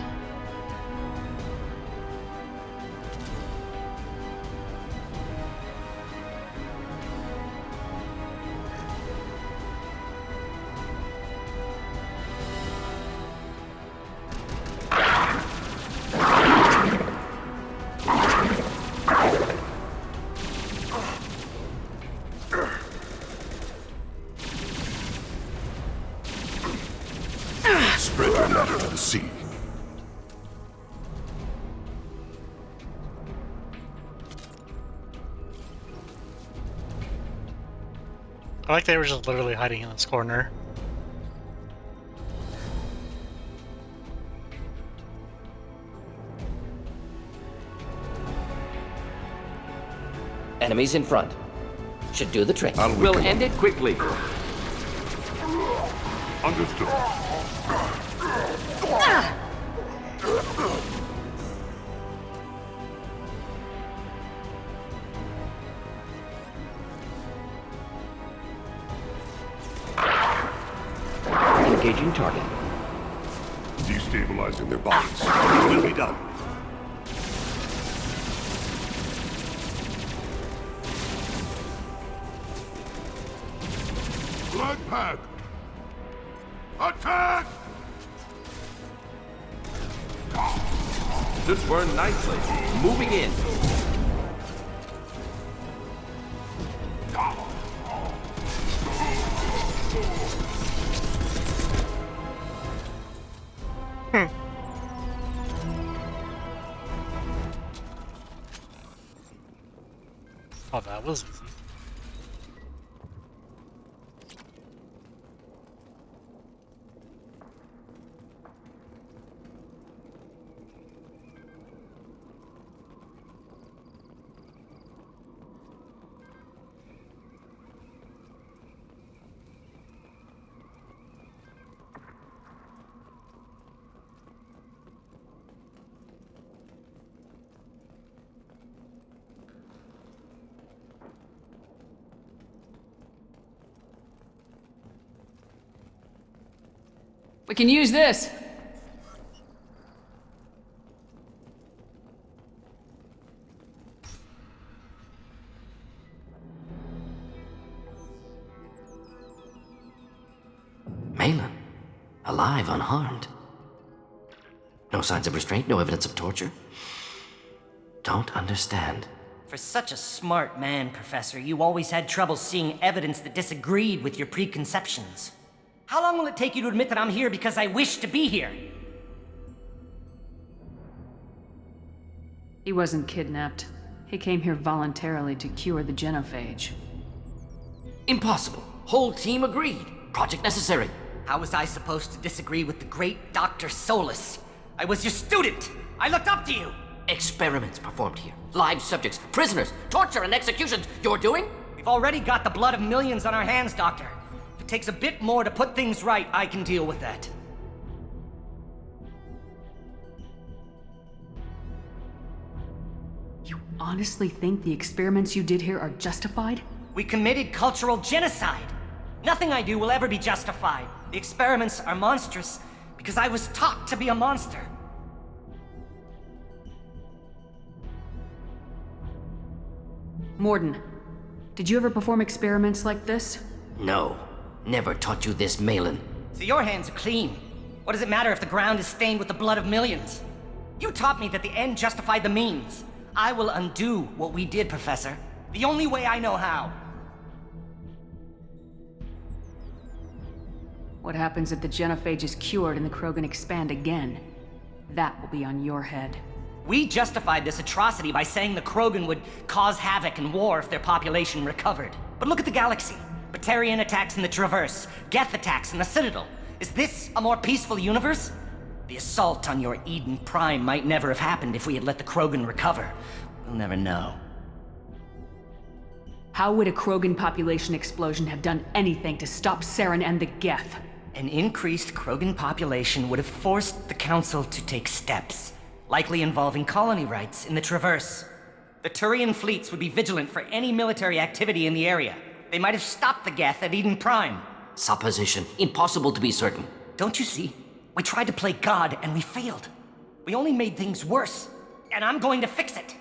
[SPEAKER 1] I like they were just literally hiding in this corner.
[SPEAKER 6] Enemies in front. Should do the trick.
[SPEAKER 8] We'll end it quickly.
[SPEAKER 3] Understood.
[SPEAKER 8] Engaging target.
[SPEAKER 3] Destabilizing their bodies.
[SPEAKER 9] Will be done.
[SPEAKER 3] Blood pack! Attack!
[SPEAKER 8] This burned nicely. Moving in.
[SPEAKER 1] Oh, that was easy.
[SPEAKER 5] We can use this.
[SPEAKER 6] Malin, alive, unharmed. No signs of restraint, no evidence of torture. Don't understand.
[SPEAKER 11] For such a smart man, Professor, you always had trouble seeing evidence that disagreed with your preconceptions. How long will it take you to admit that I'm here because I wish to be here?
[SPEAKER 5] He wasn't kidnapped. He came here voluntarily to cure the genophage.
[SPEAKER 6] Impossible. Whole team agreed. Project necessary.
[SPEAKER 11] How was I supposed to disagree with the great Dr. Solus? I was your student! I looked up to you!
[SPEAKER 6] Experiments performed here. Live subjects, prisoners, torture and executions. You're doing?
[SPEAKER 11] We've already got the blood of millions on our hands, Doctor. If it takes a bit more to put things right, I can deal with that.
[SPEAKER 5] You honestly think the experiments you did here are justified?
[SPEAKER 11] We committed cultural genocide. Nothing I do will ever be justified. The experiments are monstrous because I was taught to be a monster.
[SPEAKER 5] Morden, did you ever perform experiments like this?
[SPEAKER 6] No. Never taught you this, Malin.
[SPEAKER 11] So your hands are clean. What does it matter if the ground is stained with the blood of millions? You taught me that the end justified the means. I will undo what we did, Professor. The only way I know how.
[SPEAKER 5] What happens if the genophage is cured and the Krogan expand again? That will be on your head.
[SPEAKER 11] We justified this atrocity by saying the Krogan would cause havoc and war if their population recovered. But look at the galaxy. Batarian attacks in the Traverse, Geth attacks in the Citadel. Is this a more peaceful universe? The assault on your Eden Prime might never have happened if we had let the Krogan recover. We'll never know.
[SPEAKER 5] How would a Krogan population explosion have done anything to stop Saren and the Geth?
[SPEAKER 11] An increased Krogan population would have forced the Council to take steps, likely involving colony rights in the Traverse. The Turian fleets would be vigilant for any military activity in the area. They might have stopped the Geth at Eden Prime.
[SPEAKER 6] Supposition. Impossible to be certain.
[SPEAKER 11] Don't you see? We tried to play God and we failed. We only made things worse. And I'm going to fix it.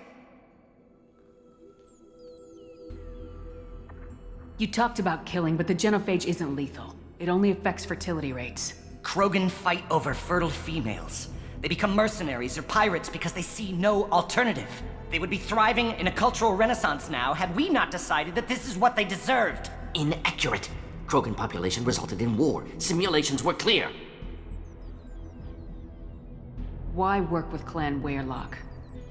[SPEAKER 5] You talked about killing, but the genophage isn't lethal. It only affects fertility rates.
[SPEAKER 11] Krogan fight over fertile females. They become mercenaries or pirates because they see no alternative. They would be thriving in a cultural renaissance now had we not decided that this is what they deserved.
[SPEAKER 6] Inaccurate. Krogan population resulted in war. Simulations were clear.
[SPEAKER 5] Why work with Clan Weyrloc?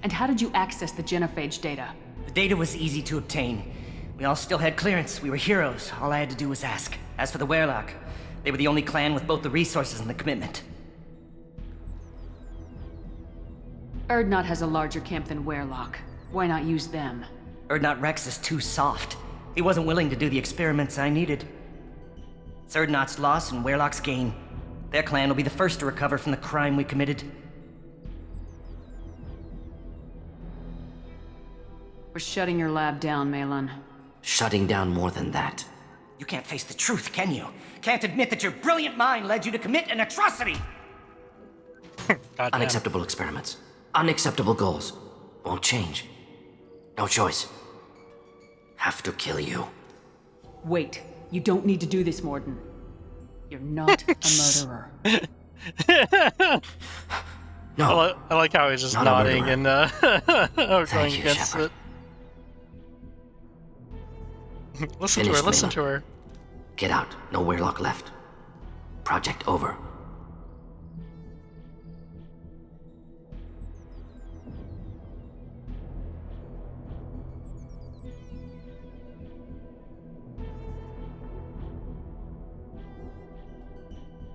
[SPEAKER 5] And how did you access the genophage data?
[SPEAKER 11] The data was easy to obtain. We all still had clearance. We were heroes. All I had to do was ask. As for the Werlock, they were the only clan with both the resources and the commitment.
[SPEAKER 5] Erdnot has a larger camp than Werlock. Why not use them?
[SPEAKER 11] Erdnot Rex is too soft. He wasn't willing to do the experiments I needed. It's Erdnot's loss and Werlock's gain. Their clan will be the first to recover from the crime we committed.
[SPEAKER 5] We're shutting your lab down, Malin.
[SPEAKER 6] Shutting down more than that.
[SPEAKER 11] You can't face the truth, can you? Can't admit that your brilliant mind led you to commit an atrocity!
[SPEAKER 6] Unacceptable experiments. Unacceptable goals. Won't change. No choice. Have to kill you.
[SPEAKER 5] Wait. You don't need to do this, Morden. You're not a murderer.
[SPEAKER 6] No.
[SPEAKER 1] I like how he's just
[SPEAKER 6] Not
[SPEAKER 1] nodding and going
[SPEAKER 6] Thank you,
[SPEAKER 1] against
[SPEAKER 6] Shepard.
[SPEAKER 1] it. Listen
[SPEAKER 6] Finish,
[SPEAKER 1] to her, listen
[SPEAKER 6] Malin.
[SPEAKER 1] to her.
[SPEAKER 6] Get out. No Werlock left. Project over.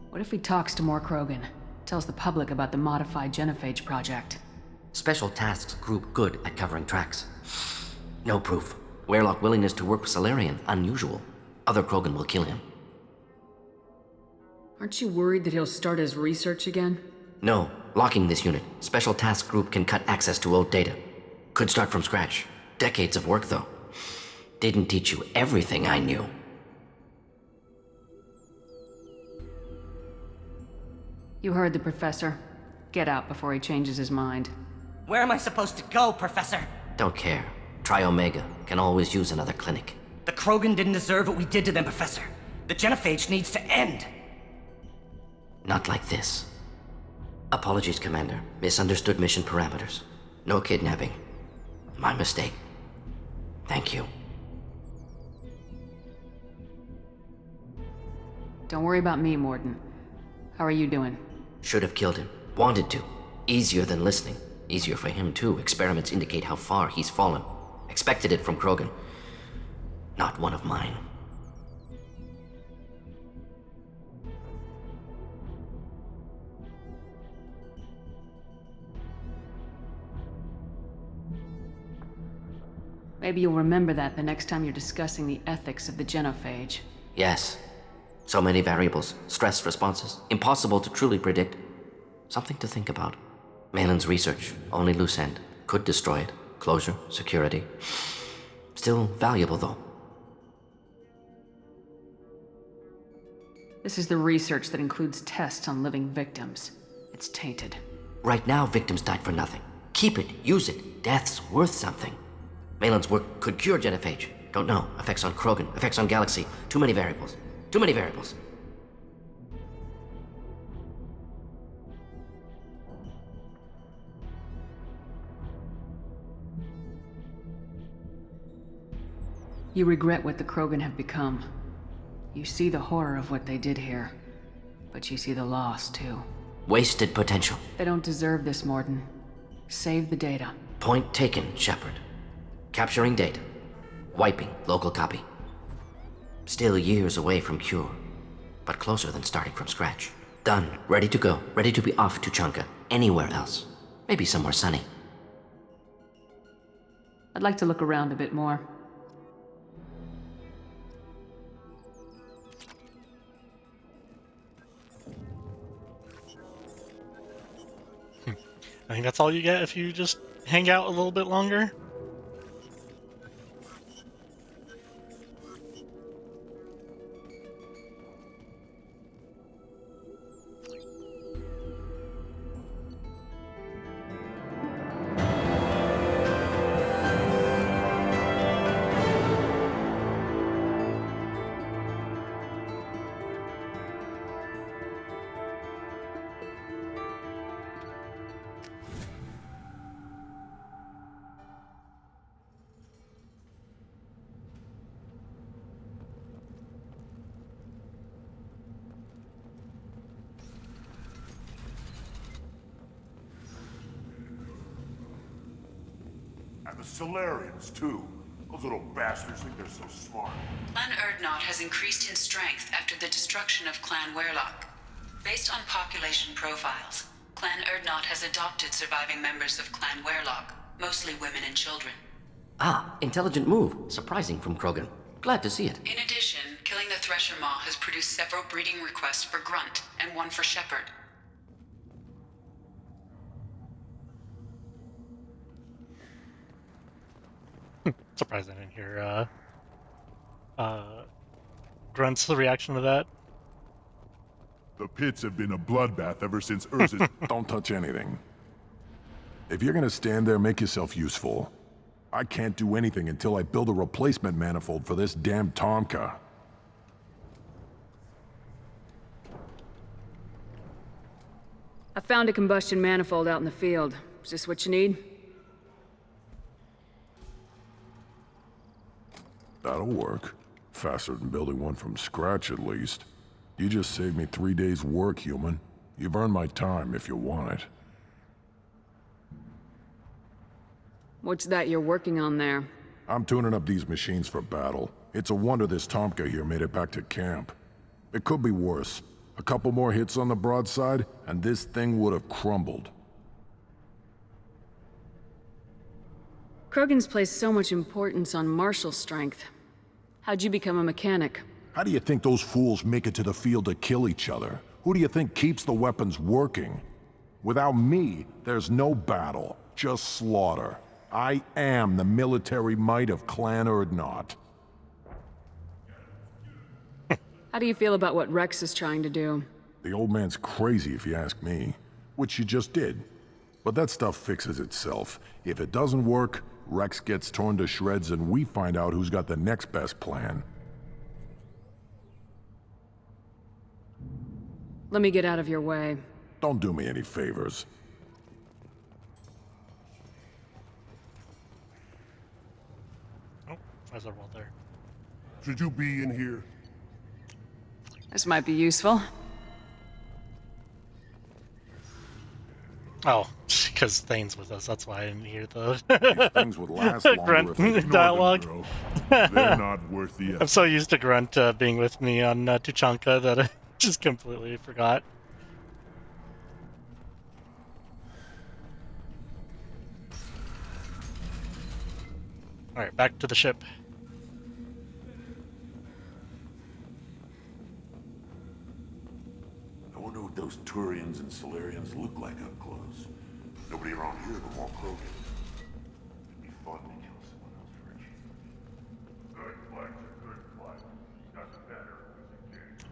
[SPEAKER 5] What if he talks to more Krogan? Tells the public about the modified genophage project?
[SPEAKER 6] Special Tasks Group good at covering tracks. No proof. Werlock willingness to work with Salarian, unusual. Other Krogan will kill him.
[SPEAKER 5] Aren't you worried that he'll start his research again?
[SPEAKER 6] No. Locking this unit. Special Task Group can cut access to old data. Could start from scratch. Decades of work, though. Didn't teach you everything I knew.
[SPEAKER 5] You heard the professor. Get out before he changes his mind.
[SPEAKER 11] Where am I supposed to go, Professor?
[SPEAKER 6] Don't care. Try Omega. Can always use another clinic.
[SPEAKER 11] The Krogan didn't deserve what we did to them, Professor. The genophage needs to end.
[SPEAKER 6] Not like this. Apologies, Commander. Misunderstood mission parameters. No kidnapping. My mistake. Thank you.
[SPEAKER 5] Don't worry about me, Morden. How are you doing?
[SPEAKER 6] Should have killed him. Wanted to. Easier than listening. Easier for him, too. Experiments indicate how far he's fallen. Expected it from Krogan. Not one of mine.
[SPEAKER 5] Maybe you'll remember that the next time you're discussing the ethics of the genophage.
[SPEAKER 6] Yes. So many variables, stress responses, impossible to truly predict. Something to think about. Malin's research, only loose end. Could destroy it. Closure, security. Still valuable, though.
[SPEAKER 5] This is the research that includes tests on living victims. It's tainted.
[SPEAKER 6] Right now, victims died for nothing. Keep it, use it. Death's worth something. Malin's work could cure genophage. Don't know. Effects on Krogan, effects on Galaxy. Too many variables. Too many variables.
[SPEAKER 5] You regret what the Krogan have become. You see the horror of what they did here. But you see the loss, too.
[SPEAKER 6] Wasted potential.
[SPEAKER 5] They don't deserve this, Morden. Save the data.
[SPEAKER 6] Point taken, Shepard. Capturing data. Wiping local copy. Still years away from cure, but closer than starting from scratch. Done. Ready to go. Ready to be off to Chunka. Anywhere else. Maybe somewhere sunny.
[SPEAKER 5] I'd like to look around a bit more.
[SPEAKER 1] I think that's all you get if you just hang out a little bit longer.
[SPEAKER 2] And the Solarians, too. Those little bastards think they're so smart.
[SPEAKER 10] Clan Erdnot has increased in strength after the destruction of Clan Werlock. Based on population profiles, Clan Erdnot has adopted surviving members of Clan Werlock, mostly women and children.
[SPEAKER 6] Ah, intelligent move. Surprising from Krogan. Glad to see it.
[SPEAKER 10] In addition, killing the Thresher Maw has produced several breeding requests for Grunt and one for Shepherd.
[SPEAKER 1] Surprised I didn't hear Grunt's reaction to that.
[SPEAKER 7] The pits have been a bloodbath ever since Urza's... Don't touch anything. If you're gonna stand there, make yourself useful. I can't do anything until I build a replacement manifold for this damn Tomka.
[SPEAKER 5] I found a combustion manifold out in the field. Is this what you need?
[SPEAKER 7] That'll work. Faster than building one from scratch, at least. You just saved me 3 days' work, human. You've earned my time if you want it.
[SPEAKER 5] What's that you're working on there?
[SPEAKER 7] I'm tuning up these machines for battle. It's a wonder this Tomka here made it back to camp. It could be worse. A couple more hits on the broadside, and this thing would have crumbled.
[SPEAKER 5] Krogan's placed so much importance on martial strength. How'd you become a mechanic?
[SPEAKER 7] How do you think those fools make it to the field to kill each other? Who do you think keeps the weapons working? Without me, there's no battle, just slaughter. I am the military might of Clan Erdnot.
[SPEAKER 5] How do you feel about what Rex is trying to do?
[SPEAKER 7] The old man's crazy if you ask me. Which you just did. But that stuff fixes itself. If it doesn't work, Rex gets torn to shreds and we find out who's got the next best plan.
[SPEAKER 5] Let me get out of your way.
[SPEAKER 7] Don't do me any favors.
[SPEAKER 1] Oh, there's a roll there.
[SPEAKER 2] Should you be in here?
[SPEAKER 5] This might be useful.
[SPEAKER 1] Oh, because Thane's with us. That's why I didn't hear the
[SPEAKER 7] These things would last longer
[SPEAKER 1] Grunt
[SPEAKER 7] if they ignored them,
[SPEAKER 1] dialogue.
[SPEAKER 7] bro. They're not worth the
[SPEAKER 1] I'm
[SPEAKER 7] effort.
[SPEAKER 1] so used to Grunt being with me on Tuchanka that I just completely forgot. Alright, back to the ship.
[SPEAKER 2] I wonder what those Turians and Solarians look like up close. Nobody around here but more Krogan. It'd be fun to kill someone else for a change. Good fight's a good fight. Doesn't matter who's engaged.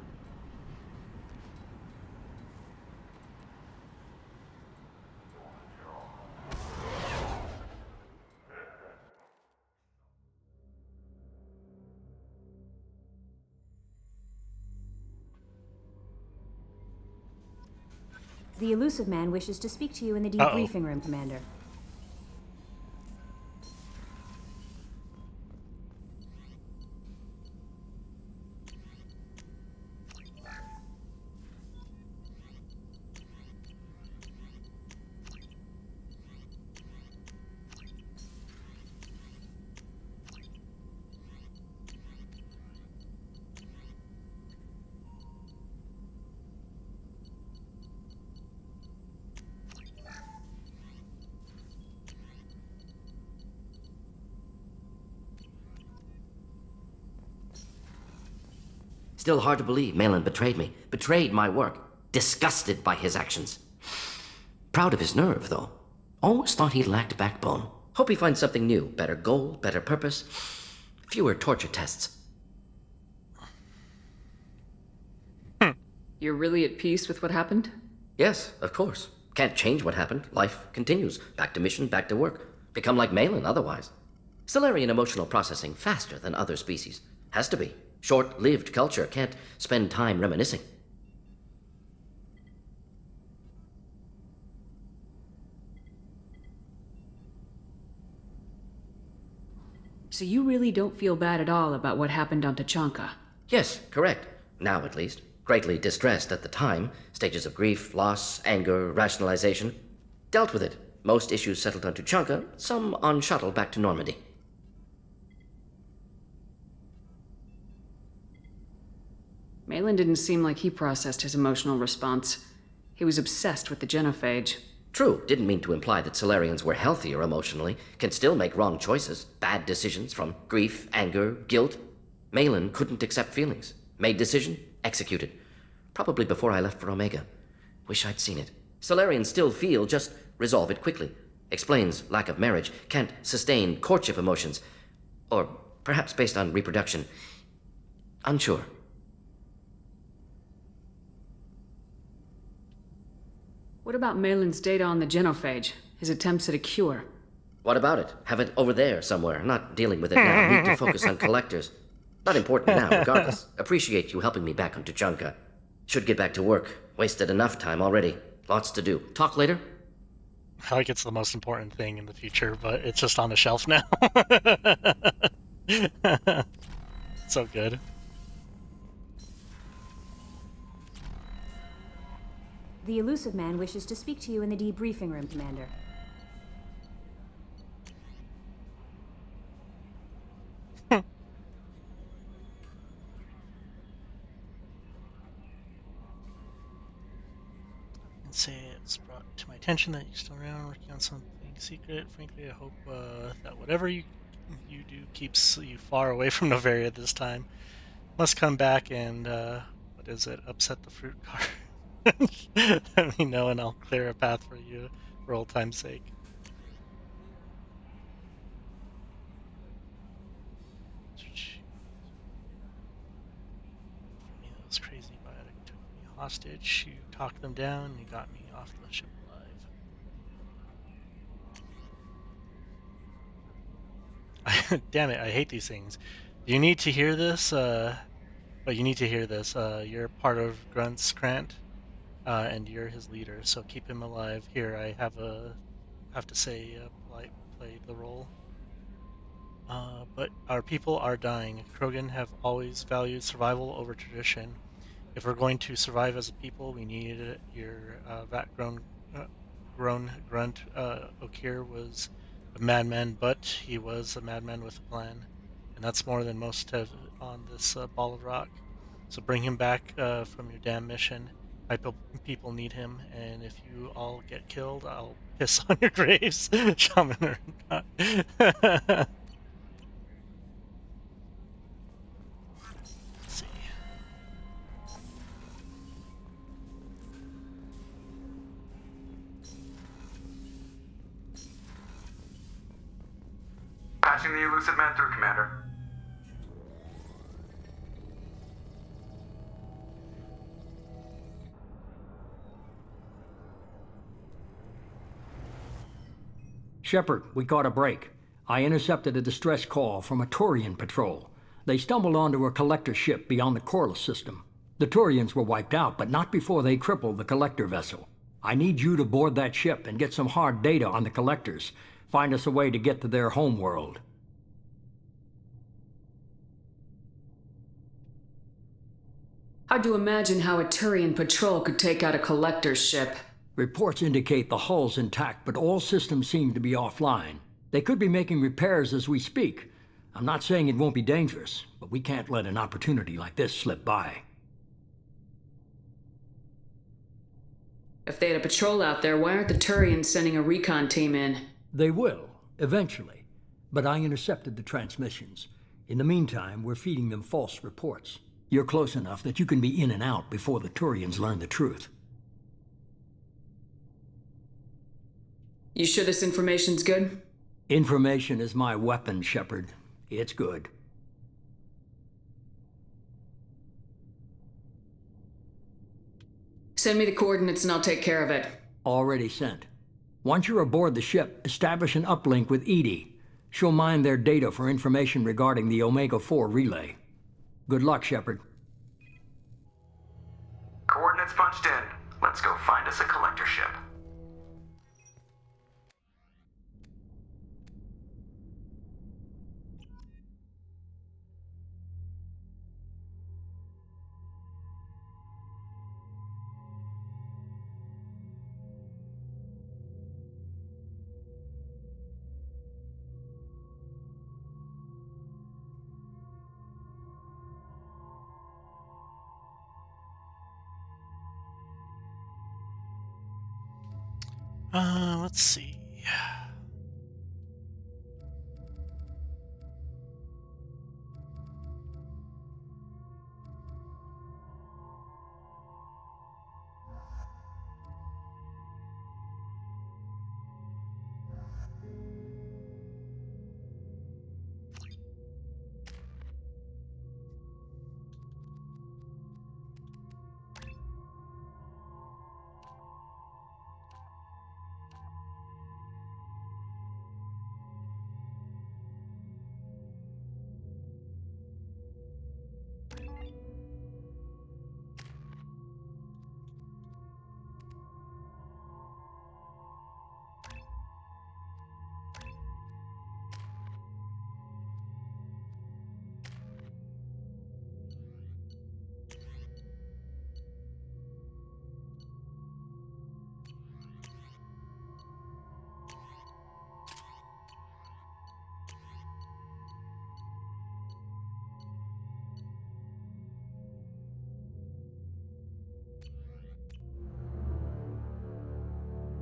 [SPEAKER 12] The elusive man wishes to speak to you in the debriefing room, Commander.
[SPEAKER 6] Still hard to believe Malin betrayed me, betrayed my work, disgusted by his actions. Proud of his nerve, though. Always thought he lacked backbone. Hope he finds something new, better goal, better purpose, fewer torture tests.
[SPEAKER 5] You're really at peace with what happened?
[SPEAKER 6] Yes, of course. Can't change what happened. Life continues. Back to mission, back to work. Become like Malin otherwise. Solarian emotional processing faster than other species. Has to be. Short-lived culture can't spend time reminiscing.
[SPEAKER 5] So you really don't feel bad at all about what happened on Tuchanka?
[SPEAKER 6] Yes, correct. Now at least. Greatly distressed at the time. Stages of grief, loss, anger, rationalization. Dealt with it. Most issues settled on Tuchanka, some on shuttle back to Normandy.
[SPEAKER 5] Malin didn't seem like he processed his emotional response. He was obsessed with the genophage.
[SPEAKER 6] True, didn't mean to imply that Solarians were healthier emotionally, can still make wrong choices, bad decisions from grief, anger, guilt. Malin couldn't accept feelings. Made decision, executed. Probably before I left for Omega. Wish I'd seen it. Solarians still feel, just resolve it quickly. Explains lack of marriage, can't sustain courtship emotions. Or perhaps based on reproduction. Unsure.
[SPEAKER 5] What about Malin's data on the genophage? His attempts at a cure?
[SPEAKER 6] What about it? Have it over there somewhere. Not dealing with it now. Need to focus on collectors. Not important now, regardless. Appreciate you helping me back on Tuchanka. Should get back to work. Wasted enough time already. Lots to do. Talk later?
[SPEAKER 1] Like it's the most important thing in the future, but it's just on the shelf now. So good.
[SPEAKER 12] The elusive man wishes to speak to you in the debriefing room, Commander.
[SPEAKER 1] And say it's brought to my attention that you're still around working on something secret. Frankly, I hope that whatever you do keeps you far away from Novaria this time. Must come back and what is it? Upset the fruit cart. Let me know, and I'll clear a path for you for old time's sake. Those crazy biotic took me hostage. You talked them down, and you got me off the ship alive. Damn it! I hate these things. You need to hear this. But you need to hear this. You're part of Grunt's Grant, and you're his leader. So keep him alive. Here, I have to say, play the role. But our people are dying. Krogan have always valued survival over tradition. If we're going to survive as a people, we need your grown grunt. Okir was a madman, but he was a madman with a plan, and that's more than most have on this ball of rock. So bring him back from your damn mission. My people need him, and if you all get killed, I'll piss on your graves, shaman or not.
[SPEAKER 13] Patching the elusive man through, Commander.
[SPEAKER 14] Shepard, we caught a break. I intercepted a distress call from a Turian patrol. They stumbled onto a collector ship beyond the Corliss system. The Turians were wiped out, but not before they crippled the collector vessel. I need you to board that ship and get some hard data on the collectors. Find us a way to get to their homeworld.
[SPEAKER 5] Hard to imagine how a Turian patrol could take out a collector's ship.
[SPEAKER 14] Reports indicate the hull's intact, but all systems seem to be offline. They could be making repairs as we speak. I'm not saying it won't be dangerous, but we can't let an opportunity like this slip by.
[SPEAKER 5] If they had a patrol out there, why aren't the Turians sending a recon team in?
[SPEAKER 14] They will, eventually. But I intercepted the transmissions. In the meantime, we're feeding them false reports. You're close enough that you can be in and out before the Turians learn the truth.
[SPEAKER 5] You sure this information's good?
[SPEAKER 14] Information is my weapon, Shepard. It's good.
[SPEAKER 5] Send me the coordinates and I'll take care of it.
[SPEAKER 14] Already sent. Once you're aboard the ship, establish an uplink with Edie. She'll mine their data for information regarding the Omega-4 relay. Good luck, Shepard.
[SPEAKER 13] Coordinates punched in. Let's go find us a collector ship.
[SPEAKER 1] Let's see.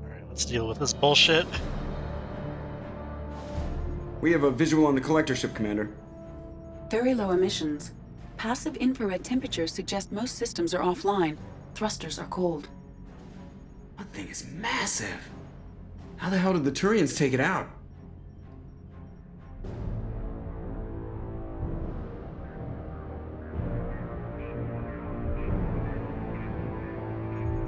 [SPEAKER 1] Alright, let's deal with this bullshit.
[SPEAKER 15] We have a visual on the collector ship, Commander.
[SPEAKER 16] Very low emissions. Passive infrared temperatures suggest most systems are offline. Thrusters are cold.
[SPEAKER 15] That thing is massive. How the hell did the Turians take it out?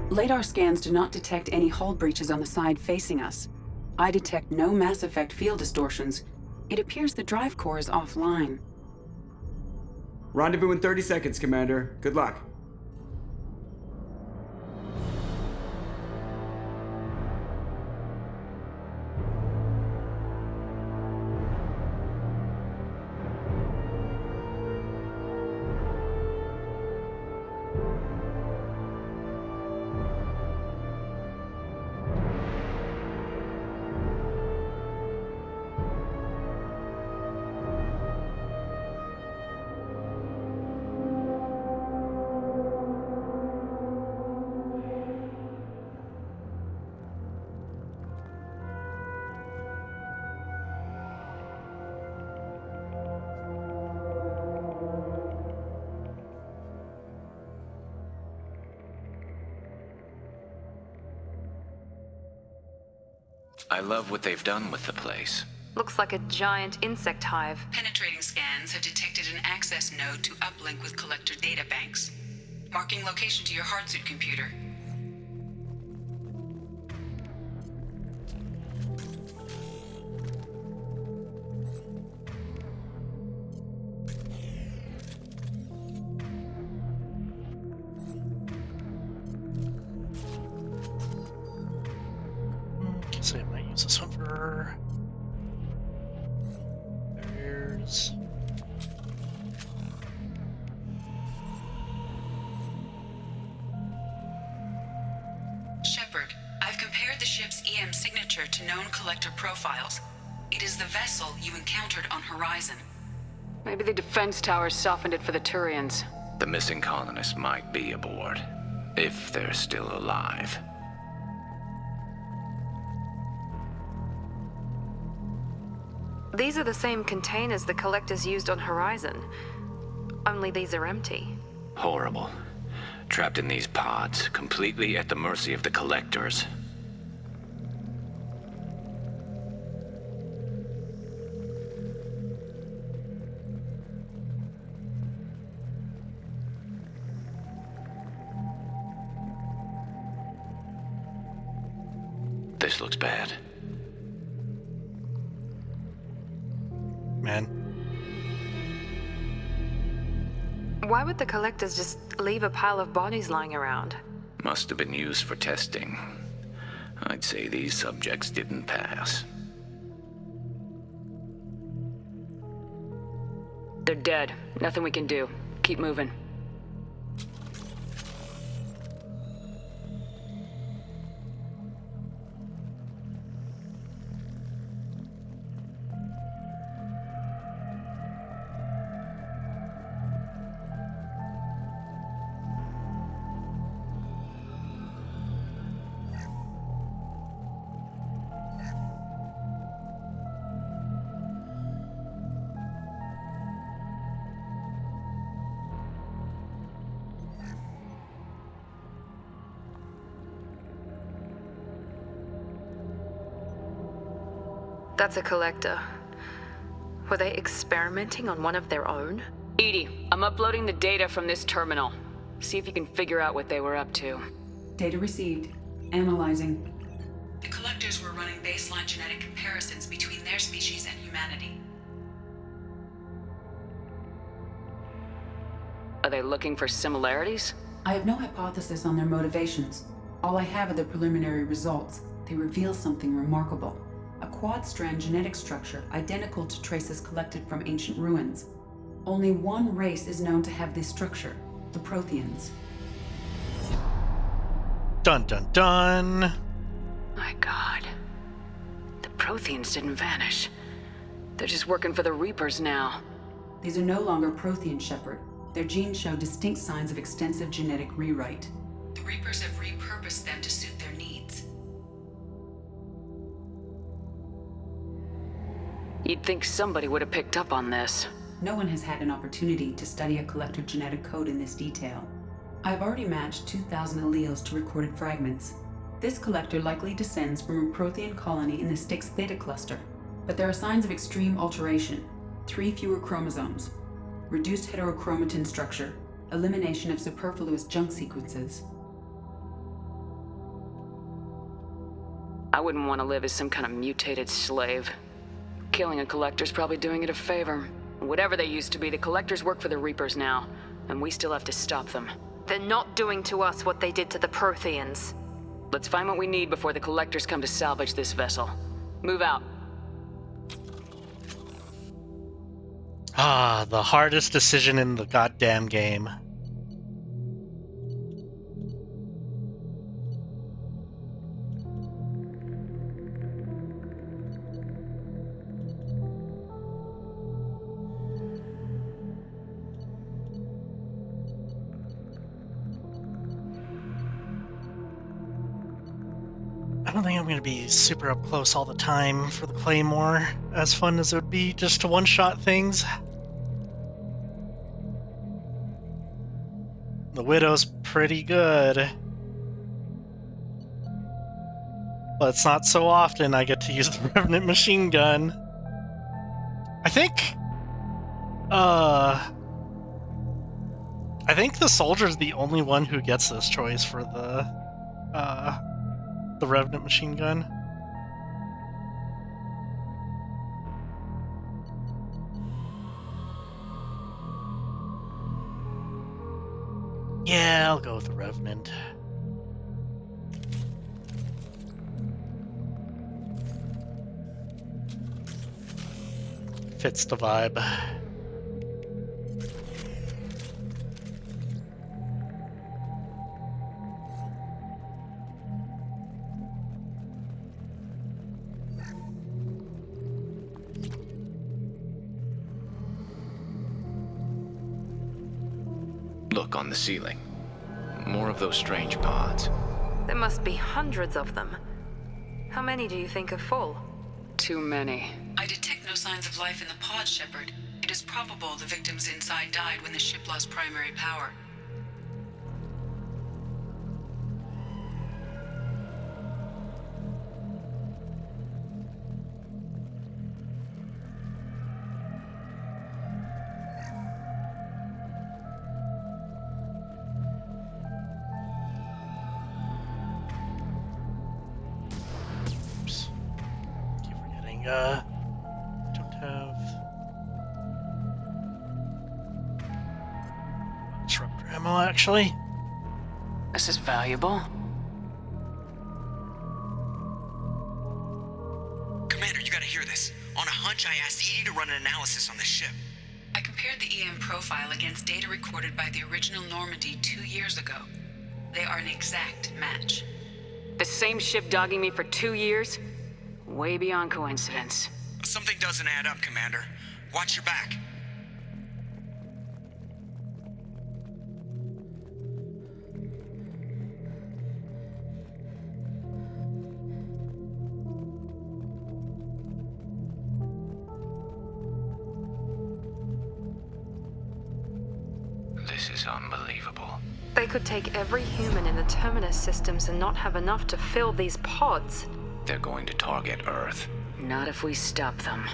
[SPEAKER 16] Radar scans do not detect any hull breaches on the side facing us. I detect no Mass Effect field distortions. It appears the drive core is offline.
[SPEAKER 15] Rendezvous in 30 seconds, Commander. Good luck.
[SPEAKER 17] I love what they've done with the place.
[SPEAKER 18] Looks like a giant insect hive.
[SPEAKER 10] Penetrating scans have detected an access node to uplink with collector data banks. Marking location to your hardsuit computer.
[SPEAKER 1] So I might use this one for barriers.
[SPEAKER 10] Shepard, I've compared the ship's EM signature to known collector profiles. It is the vessel you encountered on Horizon.
[SPEAKER 5] Maybe the defense towers softened it for the Turians.
[SPEAKER 17] The missing colonists might be aboard, if they're still alive.
[SPEAKER 18] These are the same containers the collectors used on Horizon. Only these are empty.
[SPEAKER 17] Horrible. Trapped in these pods, completely at the mercy of the collectors. This looks bad.
[SPEAKER 1] Man.
[SPEAKER 18] Why would the collectors just leave a pile of bodies lying around?
[SPEAKER 17] Must have been used for testing. I'd say these subjects didn't pass.
[SPEAKER 5] They're dead. Nothing we can do. Keep moving.
[SPEAKER 18] That's a collector. Were they experimenting on one of their own?
[SPEAKER 16] Edie, I'm uploading the data from this terminal. See if you can figure out what they were up to. Data received. Analyzing.
[SPEAKER 10] The collectors were running baseline genetic comparisons between their species and humanity.
[SPEAKER 16] Are they looking for similarities?
[SPEAKER 19] I have no hypothesis on their motivations. All I have are the preliminary results. They reveal something remarkable. A quad-strand genetic structure identical to traces collected from ancient ruins. Only one race is known to have this structure, the Protheans.
[SPEAKER 1] Dun dun dun!
[SPEAKER 16] My god. The Protheans didn't vanish. They're just working for the Reapers now.
[SPEAKER 19] These are no longer Prothean, Shepard. Their genes show distinct signs of extensive genetic rewrite.
[SPEAKER 10] The Reapers have repurposed them to suit their needs.
[SPEAKER 16] You'd think somebody would have picked up on this.
[SPEAKER 19] No one has had an opportunity to study a collector genetic code in this detail. I've already matched 2,000 alleles to recorded fragments. This collector likely descends from a Prothean colony in the Styx Theta cluster, but there are signs of extreme alteration. 3 fewer chromosomes, reduced heterochromatin structure, elimination of superfluous junk sequences.
[SPEAKER 16] I wouldn't want to live as some kind of mutated slave. Killing a collector's probably doing it a favor. Whatever they used to be, the collectors work for the Reapers now, and we still have to stop them.
[SPEAKER 18] They're not doing to us what they did to the Protheans.
[SPEAKER 16] Let's find what we need before the collectors come to salvage this vessel. Move out.
[SPEAKER 1] Ah, the hardest decision in the goddamn game. I don't think I'm going to be super up close all the time for the Claymore, as fun as it would be just to one-shot things. The Widow's pretty good. But it's not so often I get to use the Revenant machine gun. I think the Soldier's the only one who gets this choice for the Revenant machine gun. Yeah, I'll go with the Revenant. Fits the vibe.
[SPEAKER 17] Look on the ceiling. More of those strange pods.
[SPEAKER 18] There must be hundreds of them. How many do you think are full?
[SPEAKER 16] Too many.
[SPEAKER 10] I detect no signs of life in the pod, Shepard. It is probable the victims inside died when the ship lost primary power.
[SPEAKER 1] Don't have disruptor ammo, actually.
[SPEAKER 16] This is valuable.
[SPEAKER 20] Commander, you gotta hear this. On a hunch, I asked Edie to run an analysis on the ship.
[SPEAKER 10] I compared the EM profile against data recorded by the original Normandy 2 years ago. They are an exact match.
[SPEAKER 16] The same ship dogging me for 2 years? Way beyond coincidence.
[SPEAKER 20] Something doesn't add up, Commander. Watch your back.
[SPEAKER 17] This is unbelievable.
[SPEAKER 18] They could take every human in the Terminus systems and not have enough to fill these pods.
[SPEAKER 17] They're going to target Earth.
[SPEAKER 16] Not if we stop them.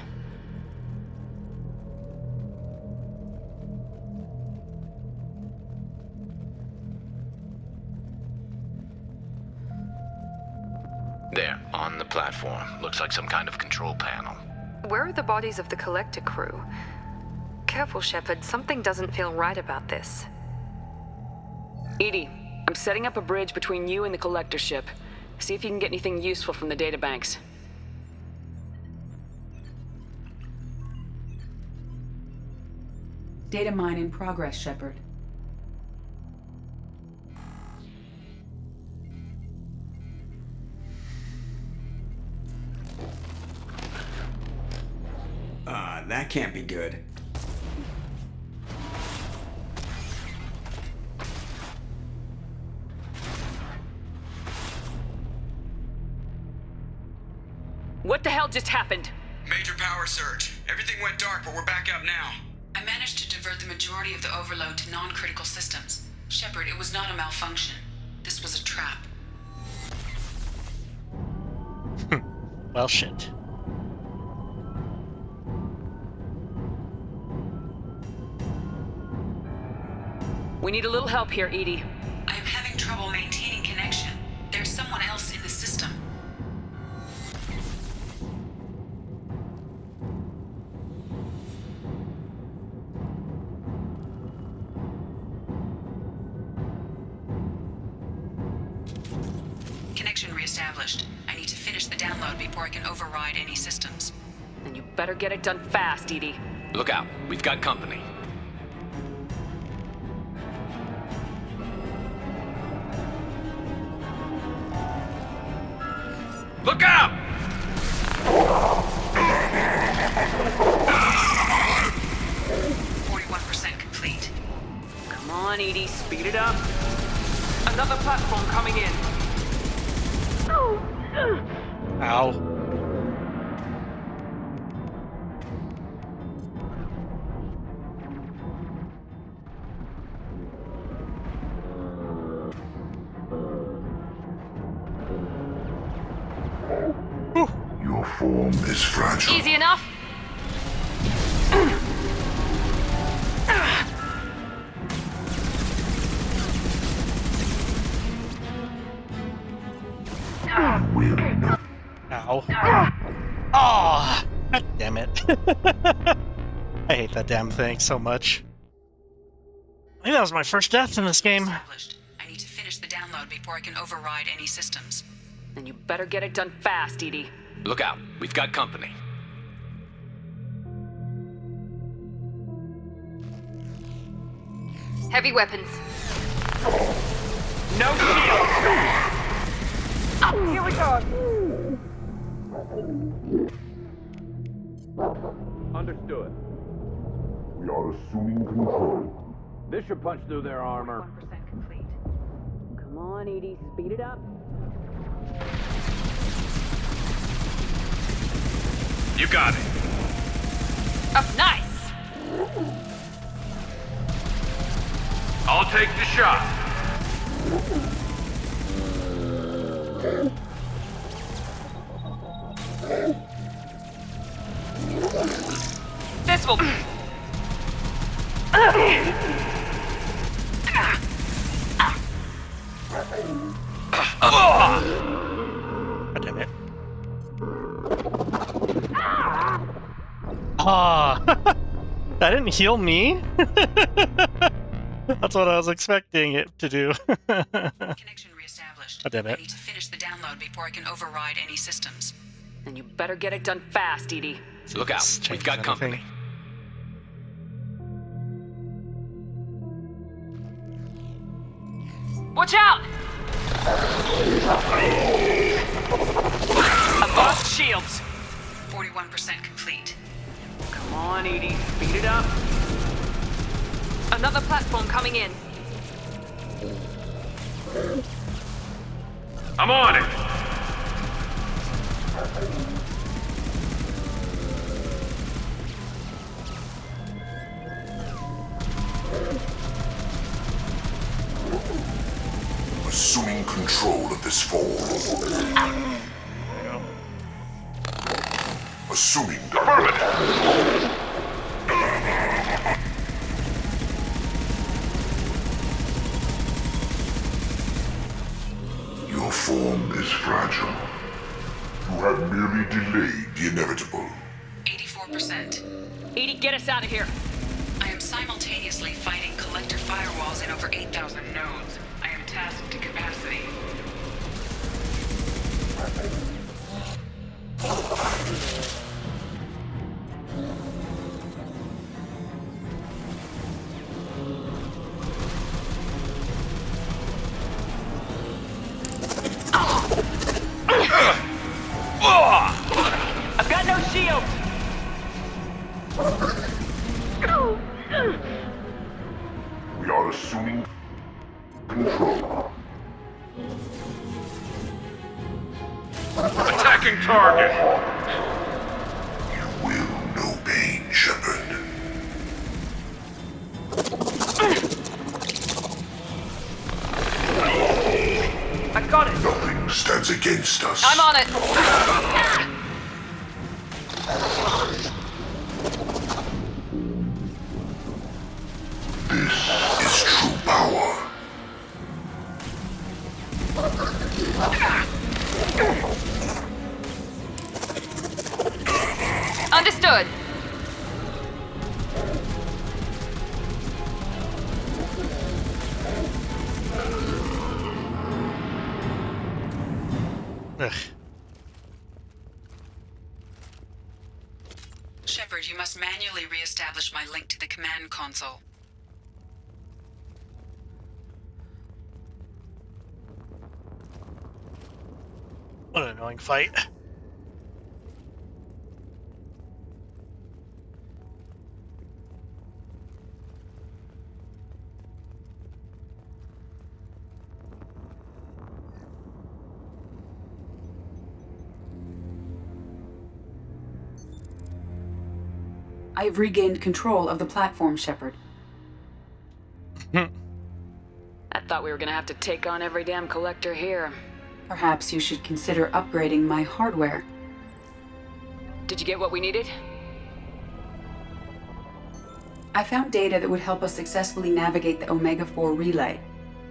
[SPEAKER 17] There, on the platform. Looks like some kind of control panel.
[SPEAKER 18] Where are the bodies of the collector crew? Careful, Shepard. Something doesn't feel right about this.
[SPEAKER 16] EDI, I'm setting up a bridge between you and the collector ship. See if you can get anything useful from the databanks.
[SPEAKER 19] Data mine in progress, Shepard.
[SPEAKER 15] That can't be good.
[SPEAKER 16] What the hell just happened?
[SPEAKER 20] Major power surge. Everything went dark, but we're back up now.
[SPEAKER 10] I managed to divert the majority of the overload to non-critical systems. Shepard, it was not a malfunction. This was a trap.
[SPEAKER 1] Well, shit.
[SPEAKER 16] We need a little help here, EDI.
[SPEAKER 10] I am having trouble maintaining connection. There's someone else in the system. Connection reestablished. I need to finish the download before I can override any systems.
[SPEAKER 16] Then you better get it done fast, EDI.
[SPEAKER 17] Look out, we've got company. Look out!
[SPEAKER 10] 41% complete.
[SPEAKER 16] Come on, EDI, speed it up. Another platform coming in.
[SPEAKER 1] Ow.
[SPEAKER 3] Your form is fragile.
[SPEAKER 16] Easy enough.
[SPEAKER 1] Ow. Oh, God damn it. I hate that damn thing so much. I think that was my first death in this game.
[SPEAKER 10] Established. I need to finish the download before I can override any systems.
[SPEAKER 16] Then you better get it done fast, EDI.
[SPEAKER 17] Look out, we've got company.
[SPEAKER 18] Heavy weapons.
[SPEAKER 16] No shield! Here we go!
[SPEAKER 9] Understood.
[SPEAKER 3] We are assuming control.
[SPEAKER 9] This should punch through their armor.
[SPEAKER 10] 1% complete.
[SPEAKER 16] Come on, EDI, speed it up.
[SPEAKER 17] You got it.
[SPEAKER 16] Oh, nice!
[SPEAKER 9] I'll take the shot.
[SPEAKER 16] This will...
[SPEAKER 1] God damn it. Ah, that didn't heal me? That's what I was expecting it to do.
[SPEAKER 10] Connection reestablished.
[SPEAKER 1] God damn
[SPEAKER 10] I
[SPEAKER 1] it.
[SPEAKER 10] need to finish the download before I can override any systems.
[SPEAKER 16] Then you better get it done fast, EDI.
[SPEAKER 17] Look out,
[SPEAKER 1] This
[SPEAKER 17] we've
[SPEAKER 1] changes
[SPEAKER 17] got
[SPEAKER 1] anything.
[SPEAKER 17] company.
[SPEAKER 16] Watch out! Above shields!
[SPEAKER 10] 41% complete.
[SPEAKER 16] Come on, EDI, speed it up. Another platform coming in.
[SPEAKER 9] I'm on it.
[SPEAKER 3] Assuming control of this form. Affirmative. Your form is fragile. You have merely delayed the inevitable.
[SPEAKER 10] 84%.
[SPEAKER 16] 80, get us out of here.
[SPEAKER 10] I am simultaneously fighting collector firewalls in over 8,000 nodes. I am tasked to capacity.
[SPEAKER 11] I've got no shield!
[SPEAKER 3] We are assuming control. Attacking target! You will know pain, Shepard.
[SPEAKER 11] I got it!
[SPEAKER 3] Nothing stands against us.
[SPEAKER 16] I'm on it.
[SPEAKER 3] This is true power.
[SPEAKER 16] Understood.
[SPEAKER 1] Ugh.
[SPEAKER 10] Shepard, you must manually re-establish my link to the command console.
[SPEAKER 1] What an annoying fight.
[SPEAKER 19] I have regained control of the platform, Shepard.
[SPEAKER 16] I thought we were gonna have to take on every damn collector here.
[SPEAKER 19] Perhaps you should consider upgrading my hardware.
[SPEAKER 16] Did you get what we needed?
[SPEAKER 19] I found data that would help us successfully navigate the Omega-4 relay.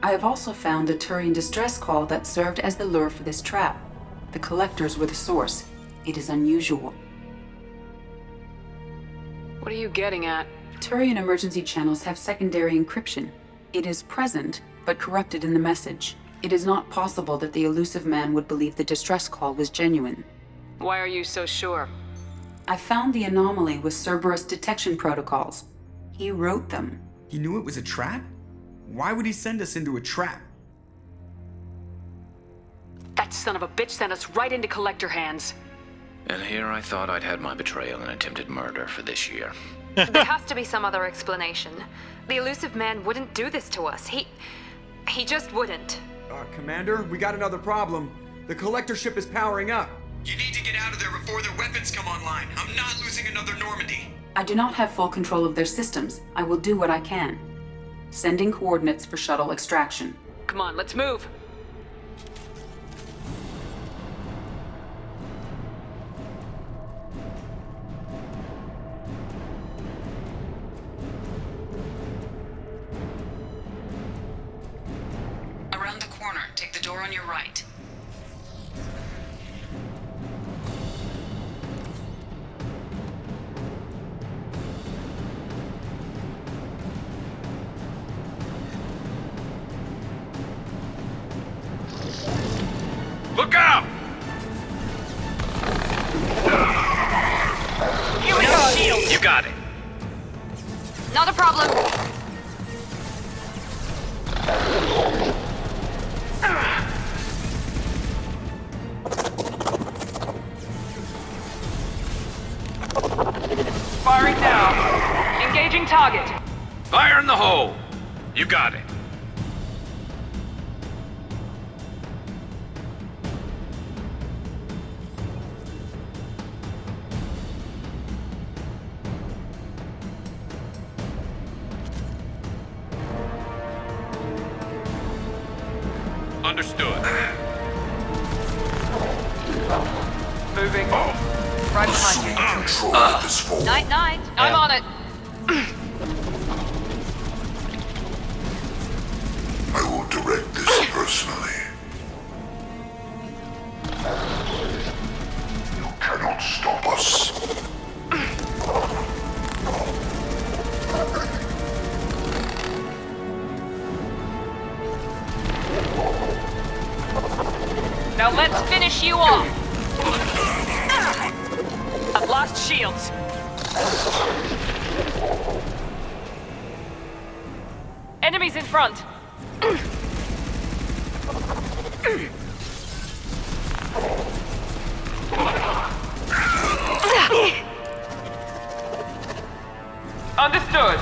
[SPEAKER 19] I have also found a Turian distress call that served as the lure for this trap. The collectors were the source. It is unusual.
[SPEAKER 16] What are you getting at?
[SPEAKER 19] Turian emergency channels have secondary encryption. It is present, but corrupted in the message. It is not possible that the elusive man would believe the distress call was genuine.
[SPEAKER 16] Why are you so sure?
[SPEAKER 19] I found the anomaly with Cerberus detection protocols. He wrote them.
[SPEAKER 15] He knew it was a trap? Why would he send us into a trap?
[SPEAKER 16] That son of a bitch sent us right into collector hands.
[SPEAKER 17] And here I thought I'd had my betrayal and attempted murder for this year.
[SPEAKER 18] There has to be some other explanation. The elusive man wouldn't do this to us. He just wouldn't.
[SPEAKER 15] Commander, we got another problem. The collector ship is powering up.
[SPEAKER 20] You need to get out of there before their weapons come online. I'm not losing another Normandy.
[SPEAKER 19] I do not have full control of their systems. I will do what I can. Sending coordinates for shuttle extraction.
[SPEAKER 16] Come on, let's move.
[SPEAKER 10] Around the corner, take the door on your right.
[SPEAKER 3] Look out!
[SPEAKER 11] Here we go, shield!
[SPEAKER 17] You got it.
[SPEAKER 18] Not a problem.
[SPEAKER 11] Firing down. Engaging target.
[SPEAKER 17] Fire in the hole. You got it. Understood.
[SPEAKER 11] Moving.
[SPEAKER 18] right behind you.
[SPEAKER 2] Control of this fall.
[SPEAKER 18] Night, night. I'm on it.
[SPEAKER 2] I will direct this personally. You cannot stop us.
[SPEAKER 18] Now let's finish you off. I've lost shields. Enemies in front. Understood.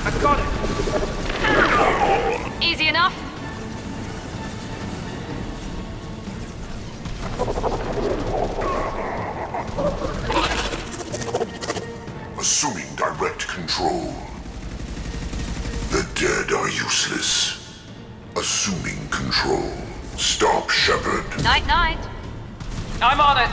[SPEAKER 18] I got it. Easy enough.
[SPEAKER 2] Assuming direct control. The dead are useless. Assuming control. Stop, Shepard.
[SPEAKER 18] Night, night. I'm on it.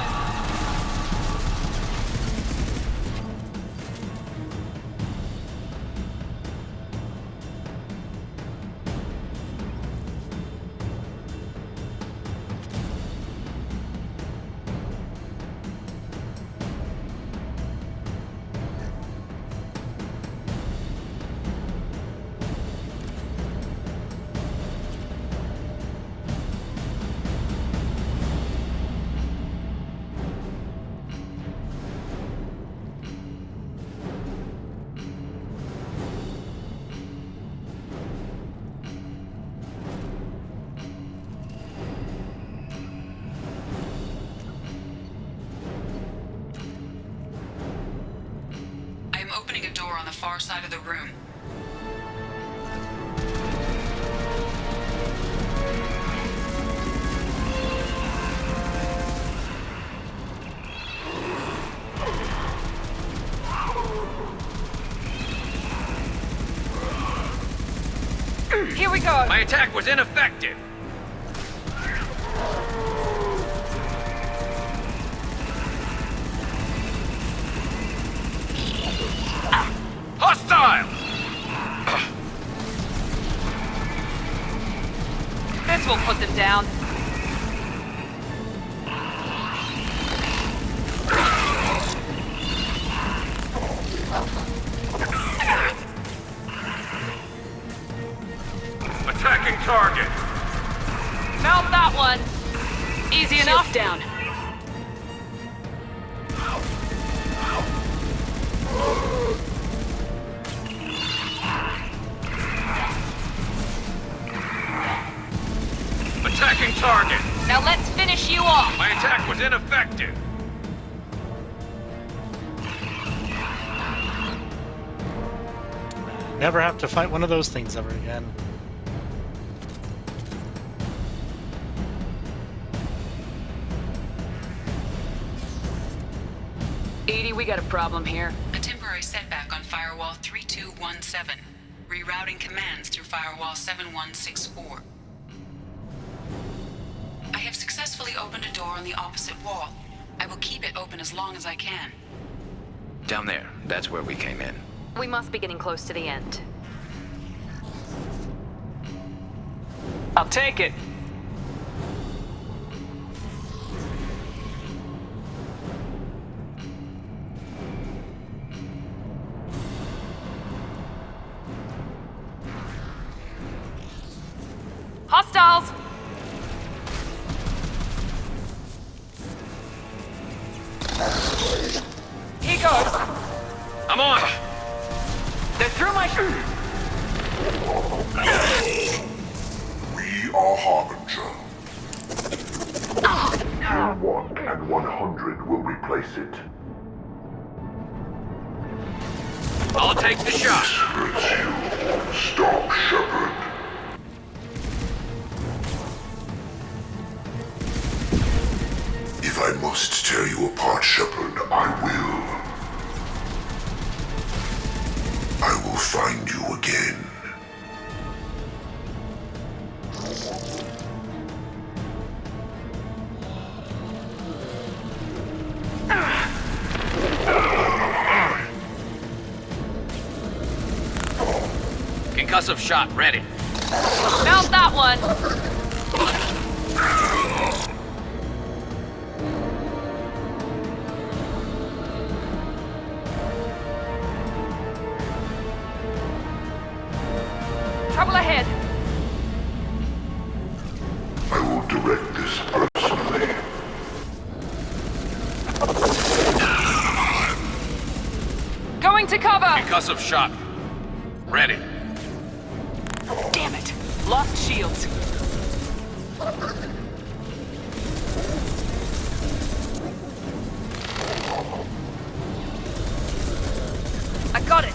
[SPEAKER 10] I am opening a door on the far side of the room.
[SPEAKER 18] Here we go.
[SPEAKER 8] My attack was ineffective. Hostile!
[SPEAKER 18] This will put them down.
[SPEAKER 8] Attacking target.
[SPEAKER 18] Mount that one. Easy enough. Down.
[SPEAKER 8] Attacking target.
[SPEAKER 18] Now let's finish you off.
[SPEAKER 8] My attack was ineffective.
[SPEAKER 1] Never have to fight one of those things ever again.
[SPEAKER 16] Edie, we got a problem here.
[SPEAKER 10] A temporary setback on Firewall 3217. Rerouting commands through Firewall 7164. I have successfully opened a door on the opposite wall. I will keep it open as long as I can.
[SPEAKER 17] Down there, that's where we came in.
[SPEAKER 18] We must be getting close to the end.
[SPEAKER 16] I'll take it.
[SPEAKER 18] Hostiles! Here goes.
[SPEAKER 8] I'm on.
[SPEAKER 18] They're through my
[SPEAKER 2] We are Harbinger. Tier 1 and 100 will replace it.
[SPEAKER 8] I'll take the shot.
[SPEAKER 2] Hurts you. Stop, Shepard. If I must tear you apart, Shepard, I will. I will find you again.
[SPEAKER 8] Concussive shot ready.
[SPEAKER 16] Found that one! Trouble ahead.
[SPEAKER 3] I will direct this personally.
[SPEAKER 16] Going to cover!
[SPEAKER 8] Concussive shot ready.
[SPEAKER 16] Damn it! Lost shields. I got it!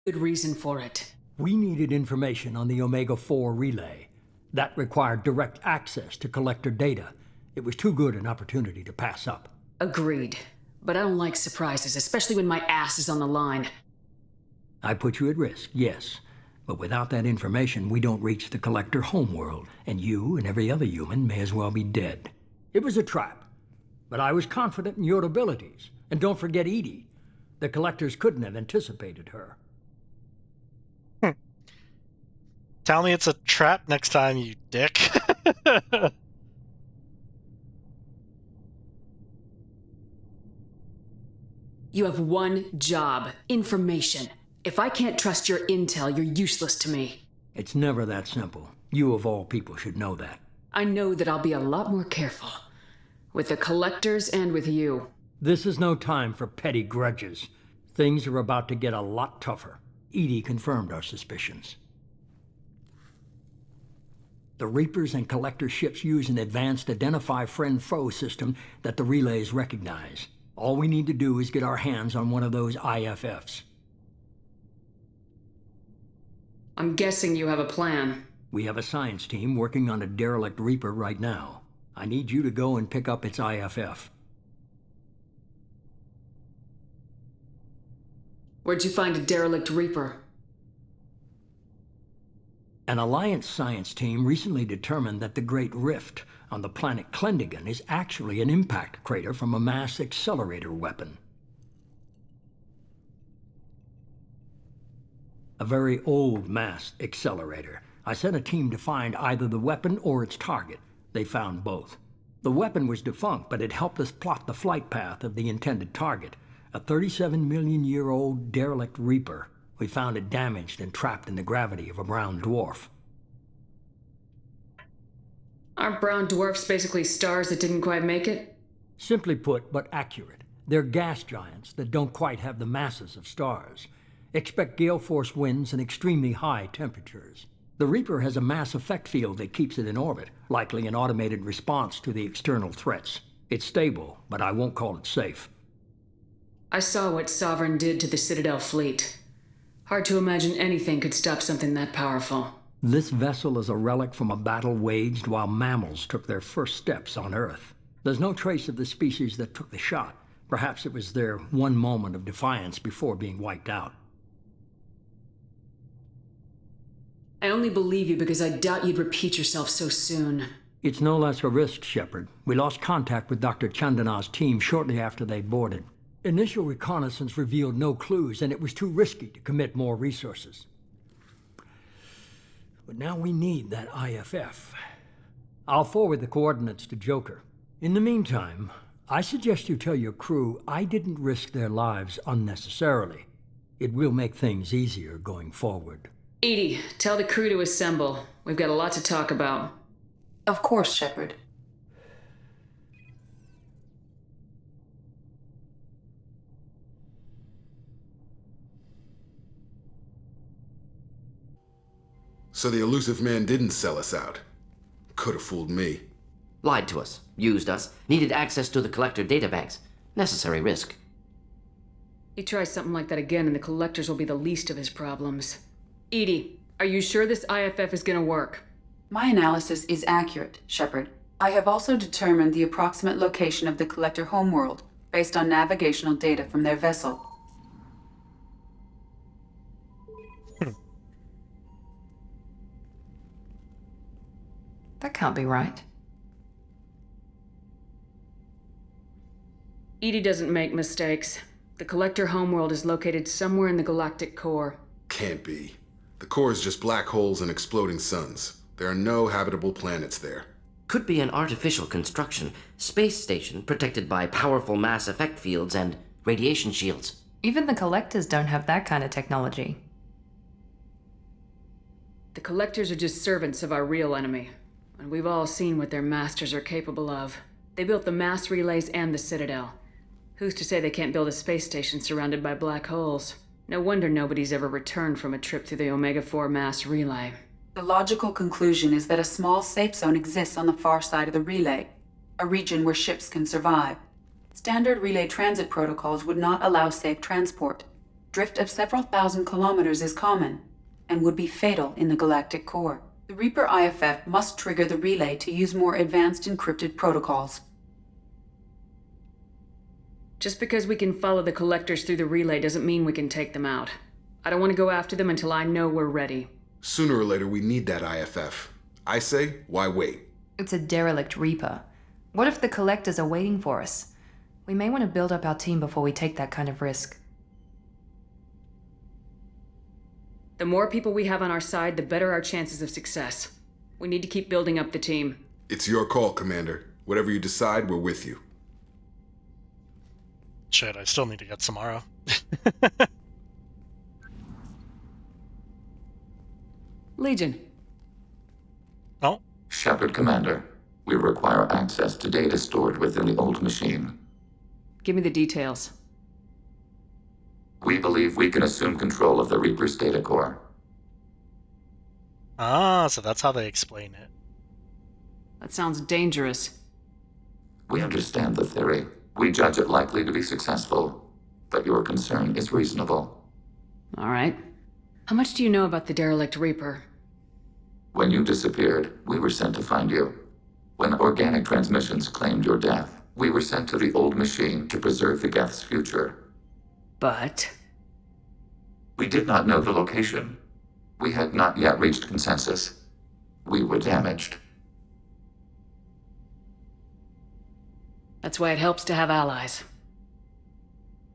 [SPEAKER 5] Good reason for it.
[SPEAKER 14] We needed information on the Omega-4 relay. That required direct access to collector data. It was too good an opportunity to pass up.
[SPEAKER 5] Agreed. But I don't like surprises, especially when my ass is on the line.
[SPEAKER 14] I put you at risk, yes. But without that information, we don't reach the collector homeworld, and you and every other human may as well be dead. It was a trap. But I was confident in your abilities. And don't forget Edie. The collectors couldn't have anticipated her.
[SPEAKER 1] Tell me it's a trap next time, you dick.
[SPEAKER 5] You have one job. Information. If I can't trust your intel, you're useless to me.
[SPEAKER 14] It's never that simple. You of all people should know that.
[SPEAKER 5] I know that I'll be a lot more careful. With the collectors and with you.
[SPEAKER 14] This is no time for petty grudges. Things are about to get a lot tougher. Edie confirmed our suspicions. The Reapers and Collector ships use an advanced identify friend-foe system that the relays recognize. All we need to do is get our hands on one of those IFFs.
[SPEAKER 5] I'm guessing you have a plan.
[SPEAKER 14] We have a science team working on a derelict Reaper right now. I need you to go and pick up its IFF.
[SPEAKER 5] Where'd you find a derelict Reaper?
[SPEAKER 14] An Alliance science team recently determined that the Great Rift on the planet Klendigan is actually an impact crater from a mass accelerator weapon. A very old mass accelerator. I sent a team to find either the weapon or its target. They found both. The weapon was defunct, but it helped us plot the flight path of the intended target, a 37-million-year-old derelict Reaper. We found it damaged and trapped in the gravity of a brown dwarf.
[SPEAKER 5] Aren't brown dwarfs basically stars that didn't quite make it?
[SPEAKER 14] Simply put, but accurate. They're gas giants that don't quite have the masses of stars. Expect gale force winds and extremely high temperatures. The Reaper has a mass effect field that keeps it in orbit, likely an automated response to the external threats. It's stable, but I won't call it safe.
[SPEAKER 5] I saw what Sovereign did to the Citadel fleet. Hard to imagine anything could stop something that powerful.
[SPEAKER 14] This vessel is a relic from a battle waged while mammals took their first steps on Earth. There's no trace of the species that took the shot. Perhaps it was their one moment of defiance before being wiped out.
[SPEAKER 5] I only believe you because I doubt you'd repeat yourself so soon.
[SPEAKER 14] It's no less a risk, Shepard. We lost contact with Dr. Chandana's team shortly after they boarded. Initial reconnaissance revealed no clues, and it was too risky to commit more resources. But now we need that IFF. I'll forward the coordinates to Joker. In the meantime, I suggest you tell your crew I didn't risk their lives unnecessarily. It will make things easier going forward.
[SPEAKER 5] Edie, tell the crew to assemble. We've got a lot to talk about.
[SPEAKER 19] Of course, Shepard.
[SPEAKER 21] So the elusive man didn't sell us out. Could have fooled me.
[SPEAKER 6] Lied to us, used us, needed access to the Collector databanks. Necessary risk.
[SPEAKER 5] He tries something like that again and the Collectors will be the least of his problems. Edie, are you sure this IFF is gonna work?
[SPEAKER 19] My analysis is accurate, Shepard. I have also determined the approximate location of the Collector homeworld based on navigational data from their vessel.
[SPEAKER 18] That can't be right.
[SPEAKER 5] Edie doesn't make mistakes. The Collector homeworld is located somewhere in the galactic core.
[SPEAKER 21] Can't be. The core is just black holes and exploding suns. There are no habitable planets there.
[SPEAKER 6] Could be an artificial construction, space station protected by powerful mass effect fields and radiation shields.
[SPEAKER 18] Even the Collectors don't have that kind of technology.
[SPEAKER 5] The Collectors are just servants of our real enemy, and we've all seen what their masters are capable of. They built the mass relays and the Citadel. Who's to say they can't build a space station surrounded by black holes? No wonder nobody's ever returned from a trip through the Omega-4 mass relay.
[SPEAKER 19] The logical conclusion is that a small safe zone exists on the far side of the relay, a region where ships can survive. Standard relay transit protocols would not allow safe transport. Drift of several thousand kilometers is common, and would be fatal in the galactic core. The Reaper IFF must trigger the relay to use more advanced encrypted protocols.
[SPEAKER 5] Just because we can follow the Collectors through the relay doesn't mean we can take them out. I don't want to go after them until I know we're ready.
[SPEAKER 21] Sooner or later, we need that IFF. I say, why wait?
[SPEAKER 18] It's a derelict Reaper. What if the Collectors are waiting for us? We may want to build up our team before we take that kind of risk.
[SPEAKER 5] The more people we have on our side, the better our chances of success. We need to keep building up the team.
[SPEAKER 21] It's your call, Commander. Whatever you decide, we're with you.
[SPEAKER 1] Shit, I still need to get Samara.
[SPEAKER 5] Legion.
[SPEAKER 1] Oh?
[SPEAKER 22] Shepard, Commander. We require access to data stored within the old machine.
[SPEAKER 5] Give me the details.
[SPEAKER 22] We believe we can assume control of the Reaper's data core.
[SPEAKER 1] Ah, so that's how they explain it.
[SPEAKER 5] That sounds dangerous.
[SPEAKER 22] We understand the theory. We judge it likely to be successful. But your concern is reasonable.
[SPEAKER 5] All right. How much do you know about the derelict Reaper?
[SPEAKER 22] When you disappeared, we were sent to find you. When organic transmissions claimed your death, we were sent to the old machine to preserve the Geth's future.
[SPEAKER 5] But...
[SPEAKER 22] We did not know the location. We had not yet reached consensus. We were damaged.
[SPEAKER 5] That's why it helps to have allies.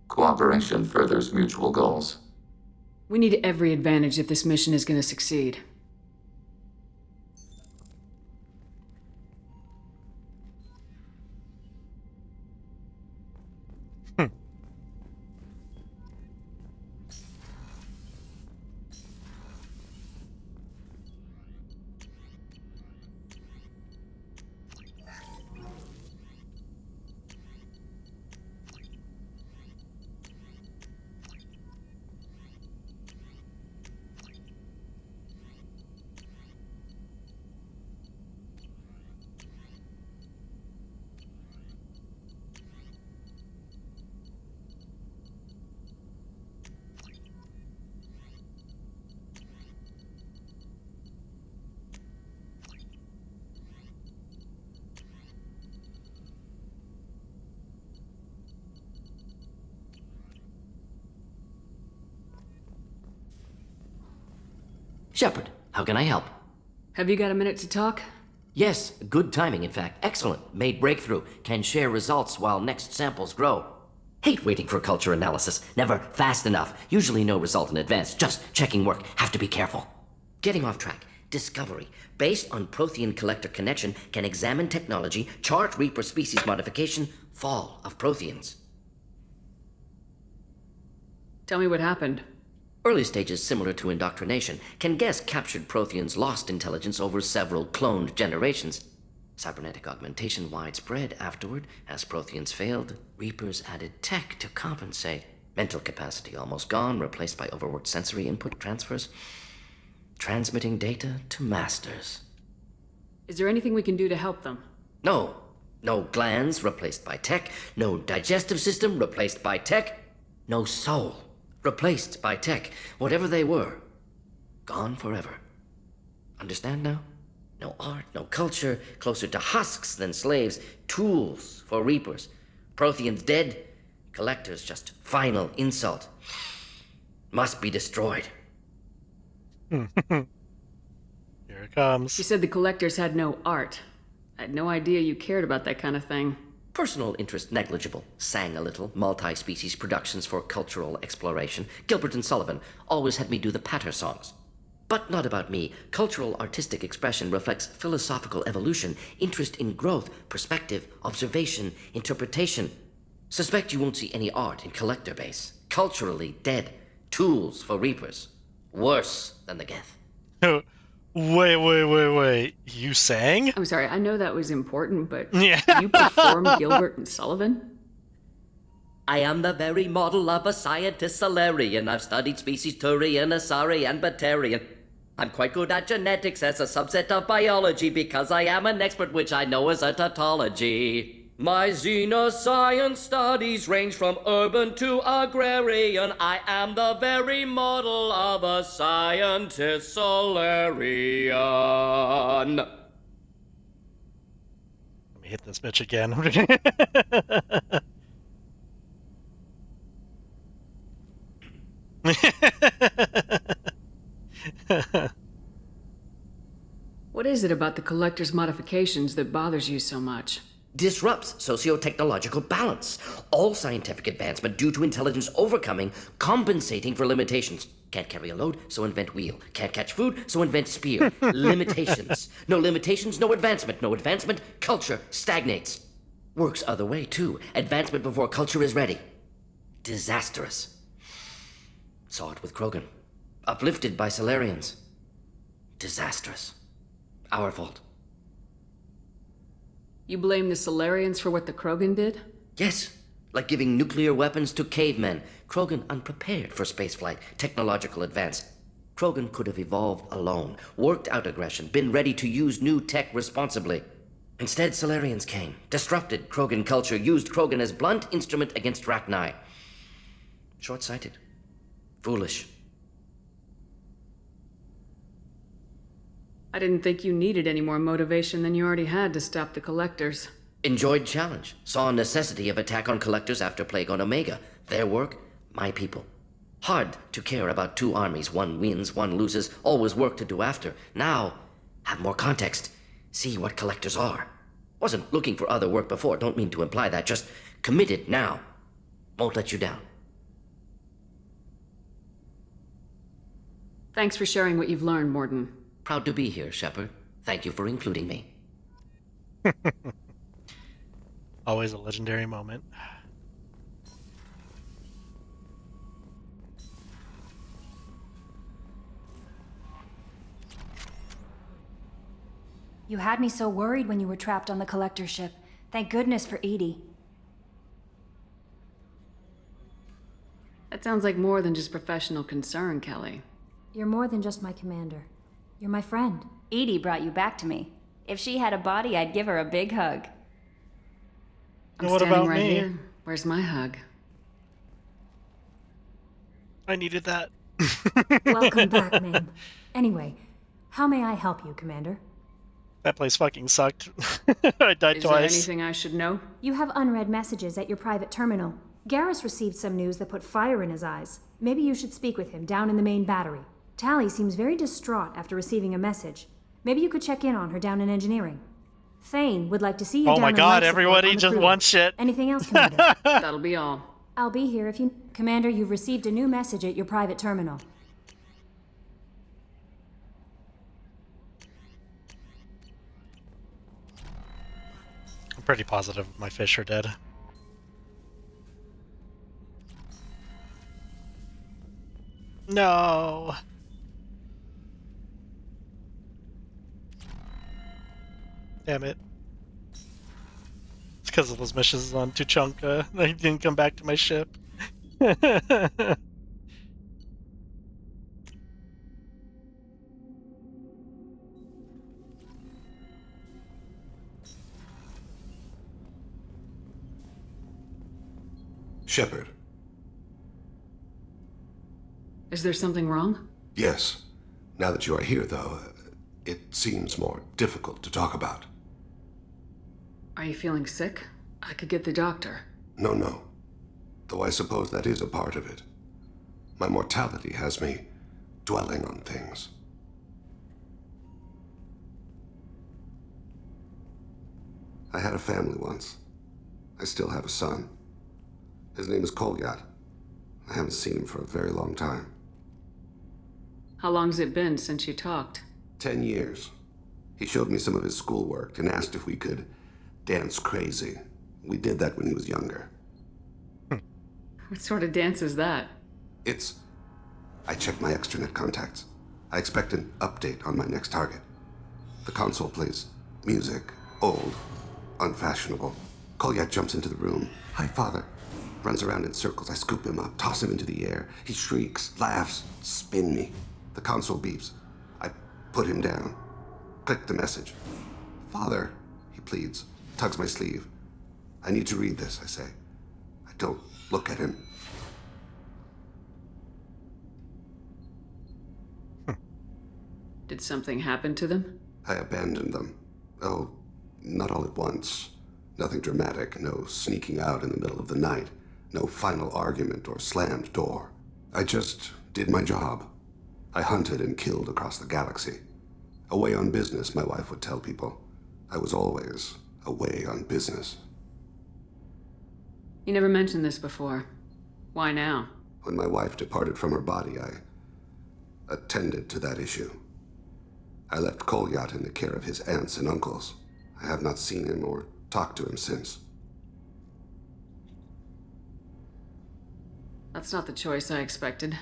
[SPEAKER 22] Cooperation furthers mutual goals.
[SPEAKER 5] We need every advantage if this mission is going to succeed.
[SPEAKER 6] Shepard, how can I help?
[SPEAKER 5] Have you got a minute to talk?
[SPEAKER 6] Yes, good timing, in fact. Excellent. Made breakthrough. Can share results while next samples grow. Hate waiting for culture analysis. Never fast enough. Usually no result in advance. Just checking work. Have to be careful. Getting off track. Discovery. Based on Prothean collector connection, can examine technology, chart Reaper species modification, fall of Protheans.
[SPEAKER 5] Tell me what happened.
[SPEAKER 6] Early stages similar to indoctrination. Can guess captured Protheans lost intelligence over several cloned generations. Cybernetic augmentation widespread afterward. As Protheans failed, Reapers added tech to compensate. Mental capacity almost gone, replaced by overworked sensory input transfers. Transmitting data to masters.
[SPEAKER 5] Is there anything we can do to help them?
[SPEAKER 6] No. No glands replaced by tech. No digestive system replaced by tech. No soul replaced by tech. Whatever they were, gone forever. Understand now? No art, no culture, closer to husks than slaves, tools for Reapers. Protheans dead, collectors just final insult. Must be destroyed.
[SPEAKER 1] Here it comes.
[SPEAKER 5] You said the collectors had no art. I had no idea you cared about that kind of thing.
[SPEAKER 6] Personal interest negligible. Sang a little. Multi-species productions for cultural exploration. Gilbert and Sullivan always had me do the patter songs. But not about me. Cultural artistic expression reflects philosophical evolution, interest in growth, perspective, observation, interpretation. Suspect you won't see any art in collector base. Culturally dead. Tools for Reapers. Worse than the Geth.
[SPEAKER 1] Wait. You sang?
[SPEAKER 5] I'm sorry, I know that was important, but
[SPEAKER 1] yeah.
[SPEAKER 5] You performed Gilbert and Sullivan?
[SPEAKER 6] I am the very model of a scientist Solarian. I've studied species Turian, Asari, and Batarian. I'm quite good at genetics as a subset of biology because I am an expert, which I know is a tautology. My xenoscience studies range from urban to agrarian. I am the very model of a scientist Solarian.
[SPEAKER 1] Let me hit this bitch again.
[SPEAKER 5] What is it about the collector's modifications that bothers you so much?
[SPEAKER 6] Disrupts socio-technological balance. All scientific advancement due to intelligence overcoming, compensating for limitations. Can't carry a load, so invent wheel. Can't catch food, so invent spear. Limitations. No limitations, no advancement. No advancement, culture stagnates. Works other way, too. Advancement before culture is ready. Disastrous. Saw it with Krogan. Uplifted by Solarians. Disastrous. Our fault.
[SPEAKER 5] You blame the Solarians for what the Krogan did?
[SPEAKER 6] Yes. Like giving nuclear weapons to cavemen. Krogan unprepared for spaceflight, technological advance. Krogan could have evolved alone, worked out aggression, been ready to use new tech responsibly. Instead, Solarians came, disrupted Krogan culture, used Krogan as blunt instrument against Rachni. Short-sighted. Foolish.
[SPEAKER 5] I didn't think you needed any more motivation than you already had to stop the Collectors.
[SPEAKER 6] Enjoyed challenge. Saw necessity of attack on Collectors after Plague on Omega. Their work, my people. Hard to care about two armies. One wins, one loses. Always work to do after. Now, have more context. See what Collectors are. Wasn't looking for other work before. Don't mean to imply that. Just committed now. Won't let you down.
[SPEAKER 5] Thanks for sharing what you've learned, Morden.
[SPEAKER 6] Proud to be here, Shepard. Thank you for including me.
[SPEAKER 1] Always a legendary moment.
[SPEAKER 12] You had me so worried when you were trapped on the Collector ship. Thank goodness for Edie.
[SPEAKER 5] That sounds like more than just professional concern, Kelly.
[SPEAKER 12] You're more than just my commander. You're my friend.
[SPEAKER 4] Edie brought you back to me. If she had a body, I'd give her a big hug.
[SPEAKER 5] I'm
[SPEAKER 1] what
[SPEAKER 5] standing
[SPEAKER 1] about
[SPEAKER 5] right
[SPEAKER 1] me?
[SPEAKER 5] here. Where's my hug?
[SPEAKER 1] I needed that.
[SPEAKER 12] Welcome back, ma'am. Anyway, how may I help you, Commander?
[SPEAKER 1] That place fucking sucked. I died
[SPEAKER 5] Is
[SPEAKER 1] twice.
[SPEAKER 5] there anything I should know?
[SPEAKER 12] You have unread messages at your private terminal. Garrus received some news that put fire in his eyes. Maybe you should speak with him down in the main battery. Tally seems very distraught after receiving a message. Maybe you could check in on her down in engineering. Thane would like to see you
[SPEAKER 1] Oh
[SPEAKER 12] down
[SPEAKER 1] my
[SPEAKER 12] in
[SPEAKER 1] god,
[SPEAKER 12] life support
[SPEAKER 1] everybody
[SPEAKER 12] on the
[SPEAKER 1] just
[SPEAKER 12] crew.
[SPEAKER 1] wants shit.
[SPEAKER 12] Anything else, Commander?
[SPEAKER 5] That'll be all.
[SPEAKER 12] I'll be here if you... Commander, you've received a new message at your private terminal.
[SPEAKER 1] I'm pretty positive my fish are dead. No. Damn it. It's because of those missions on Tuchanka. They didn't come back to my ship.
[SPEAKER 9] Shepard.
[SPEAKER 5] Is there something wrong?
[SPEAKER 9] Yes. Now that you are here, though, it seems more difficult to talk about.
[SPEAKER 5] Are you feeling sick? I could get the doctor.
[SPEAKER 9] No. Though I suppose that is a part of it. My mortality has me dwelling on things. I had a family once. I still have a son. His name is Kolyat. I haven't seen him for a very long time.
[SPEAKER 5] How long's it been since you talked?
[SPEAKER 9] 10 years. He showed me some of his schoolwork and asked if we could dance crazy. We did that when he was younger.
[SPEAKER 5] What sort of dance is that?
[SPEAKER 9] I checked my extranet contacts. I expect an update on my next target. The console plays music, old, unfashionable. Kolyat jumps into the room. Hi, father. Runs around in circles. I scoop him up, toss him into the air. He shrieks, laughs, spin me. The console beeps. I put him down. Click the message. Father, he pleads, tugs my sleeve. I need to read this, I say. I don't look at him.
[SPEAKER 5] Did something happen to them?
[SPEAKER 9] I abandoned them. Oh, not all at once. Nothing dramatic, no sneaking out in the middle of the night, no final argument or slammed door. I just did my job. I hunted and killed across the galaxy. Away on business, my wife would tell people. I was always away on business.
[SPEAKER 5] You never mentioned this before. Why now?
[SPEAKER 9] When my wife departed from her body, I attended to that issue. I left Kolyat in the care of his aunts and uncles. I have not seen him or talked to him since.
[SPEAKER 5] That's not the choice I expected.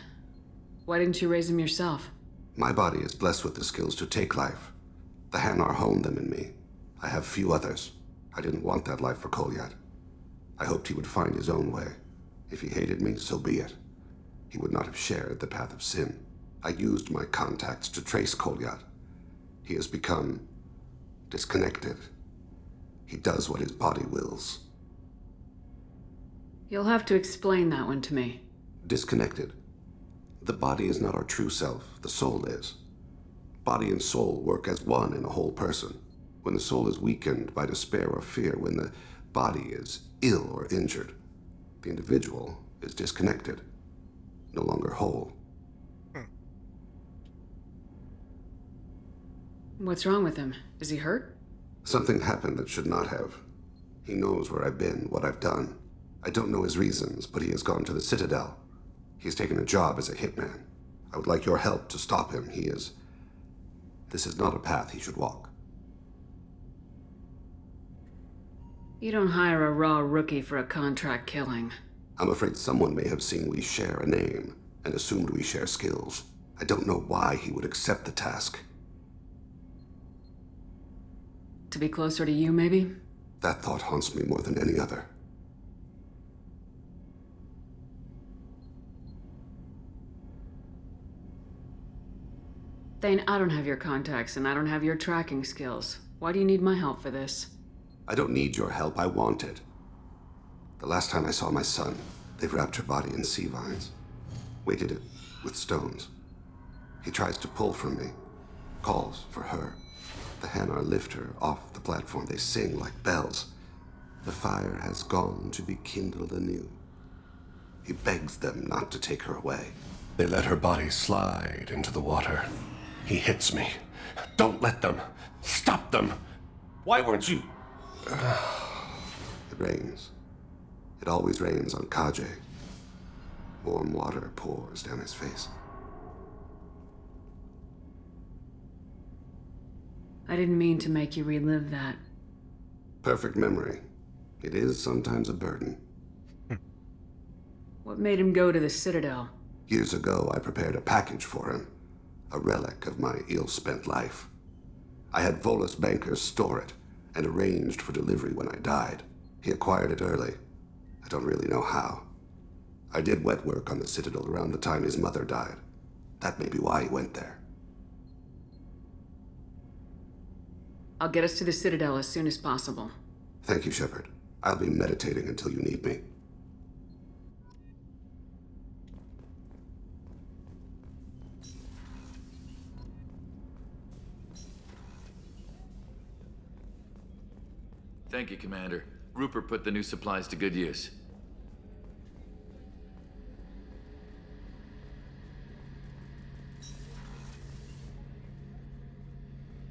[SPEAKER 5] Why didn't you raise him yourself?
[SPEAKER 9] My body is blessed with the skills to take life. The Hanar honed them in me. I have few others. I didn't want that life for Kolyat. I hoped he would find his own way. If he hated me, so be it. He would not have shared the path of sin. I used my contacts to trace Kolyat. He has become disconnected. He does what his body wills.
[SPEAKER 5] You'll have to explain that one to me.
[SPEAKER 9] Disconnected. The body is not our true self. The soul is. Body and soul work as one in a whole person. When the soul is weakened by despair or fear, when the body is ill or injured, the individual is disconnected, no longer whole.
[SPEAKER 5] What's wrong with him? Is he hurt?
[SPEAKER 9] Something happened that should not have. He knows where I've been, what I've done. I don't know his reasons, but he has gone to the Citadel. He's taken a job as a hitman. I would like your help to stop him. This is not a path he should walk.
[SPEAKER 5] You don't hire a raw rookie for a contract killing.
[SPEAKER 9] I'm afraid someone may have seen we share a name and assumed we share skills. I don't know why he would accept the task.
[SPEAKER 5] To be closer to you, maybe?
[SPEAKER 9] That thought haunts me more than any other.
[SPEAKER 5] Thane, I don't have your contacts and I don't have your tracking skills. Why do you need my help for this?
[SPEAKER 9] I don't need your help, I want it. The last time I saw my son, they wrapped her body in sea vines, weighted it with stones. He tries to pull from me, calls for her. The Hanar lift her off the platform. They sing like bells. The fire has gone to be kindled anew. He begs them not to take her away.
[SPEAKER 7] They let her body slide into the water. He hits me. Don't let them. Stop them. Why weren't you?
[SPEAKER 9] It rains. It always rains on Kajay. Warm water pours down his face.
[SPEAKER 5] I didn't mean to make you relive that.
[SPEAKER 9] Perfect memory. It is sometimes a burden.
[SPEAKER 5] What made him go to the Citadel?
[SPEAKER 9] Years ago, I prepared a package for him. A relic of my ill-spent life. I had Volus bankers store it and arranged for delivery when I died. He acquired it early. I don't really know how. I did wet work on the Citadel around the time his mother died. That may be why he went there.
[SPEAKER 5] I'll get us to the Citadel as soon as possible.
[SPEAKER 9] Thank you, Shepard. I'll be meditating until you need me.
[SPEAKER 13] Thank you, Commander. Rupert put the new supplies to good use.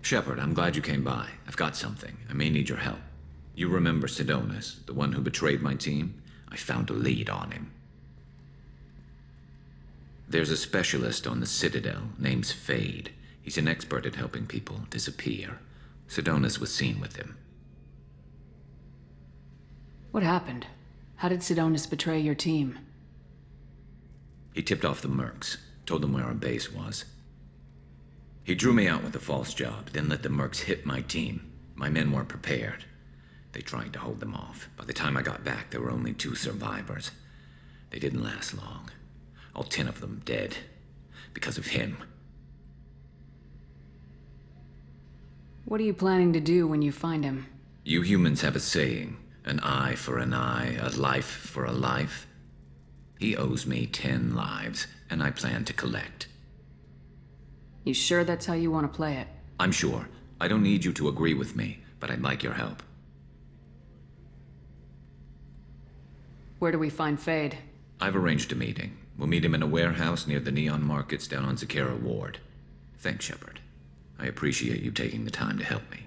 [SPEAKER 17] Shepard, I'm glad you came by. I've got something. I may need your help. You remember Sidonus, the one who betrayed my team? I found a lead on him. There's a specialist on the Citadel, name's Fade. He's an expert at helping people disappear. Sidonus was seen with him.
[SPEAKER 5] What happened? How did Sidonus betray your team?
[SPEAKER 17] He tipped off the mercs, told them where our base was. He drew me out with a false job, then let the mercs hit my team. My men weren't prepared. They tried to hold them off. By the time I got back, there were only 2 survivors. They didn't last long. All 10 of them dead. Because of him.
[SPEAKER 5] What are you planning to do when you find him?
[SPEAKER 17] You humans have a saying, an eye for an eye, a life for a life. He owes me 10 lives, and I plan to collect.
[SPEAKER 5] You sure that's how you want to play it?
[SPEAKER 17] I'm sure. I don't need you to agree with me, but I'd like your help.
[SPEAKER 5] Where do we find Fade?
[SPEAKER 17] I've arranged a meeting. We'll meet him in a warehouse near the Neon Markets down on Zakera Ward. Thanks, Shepard. I appreciate you taking the time to help me.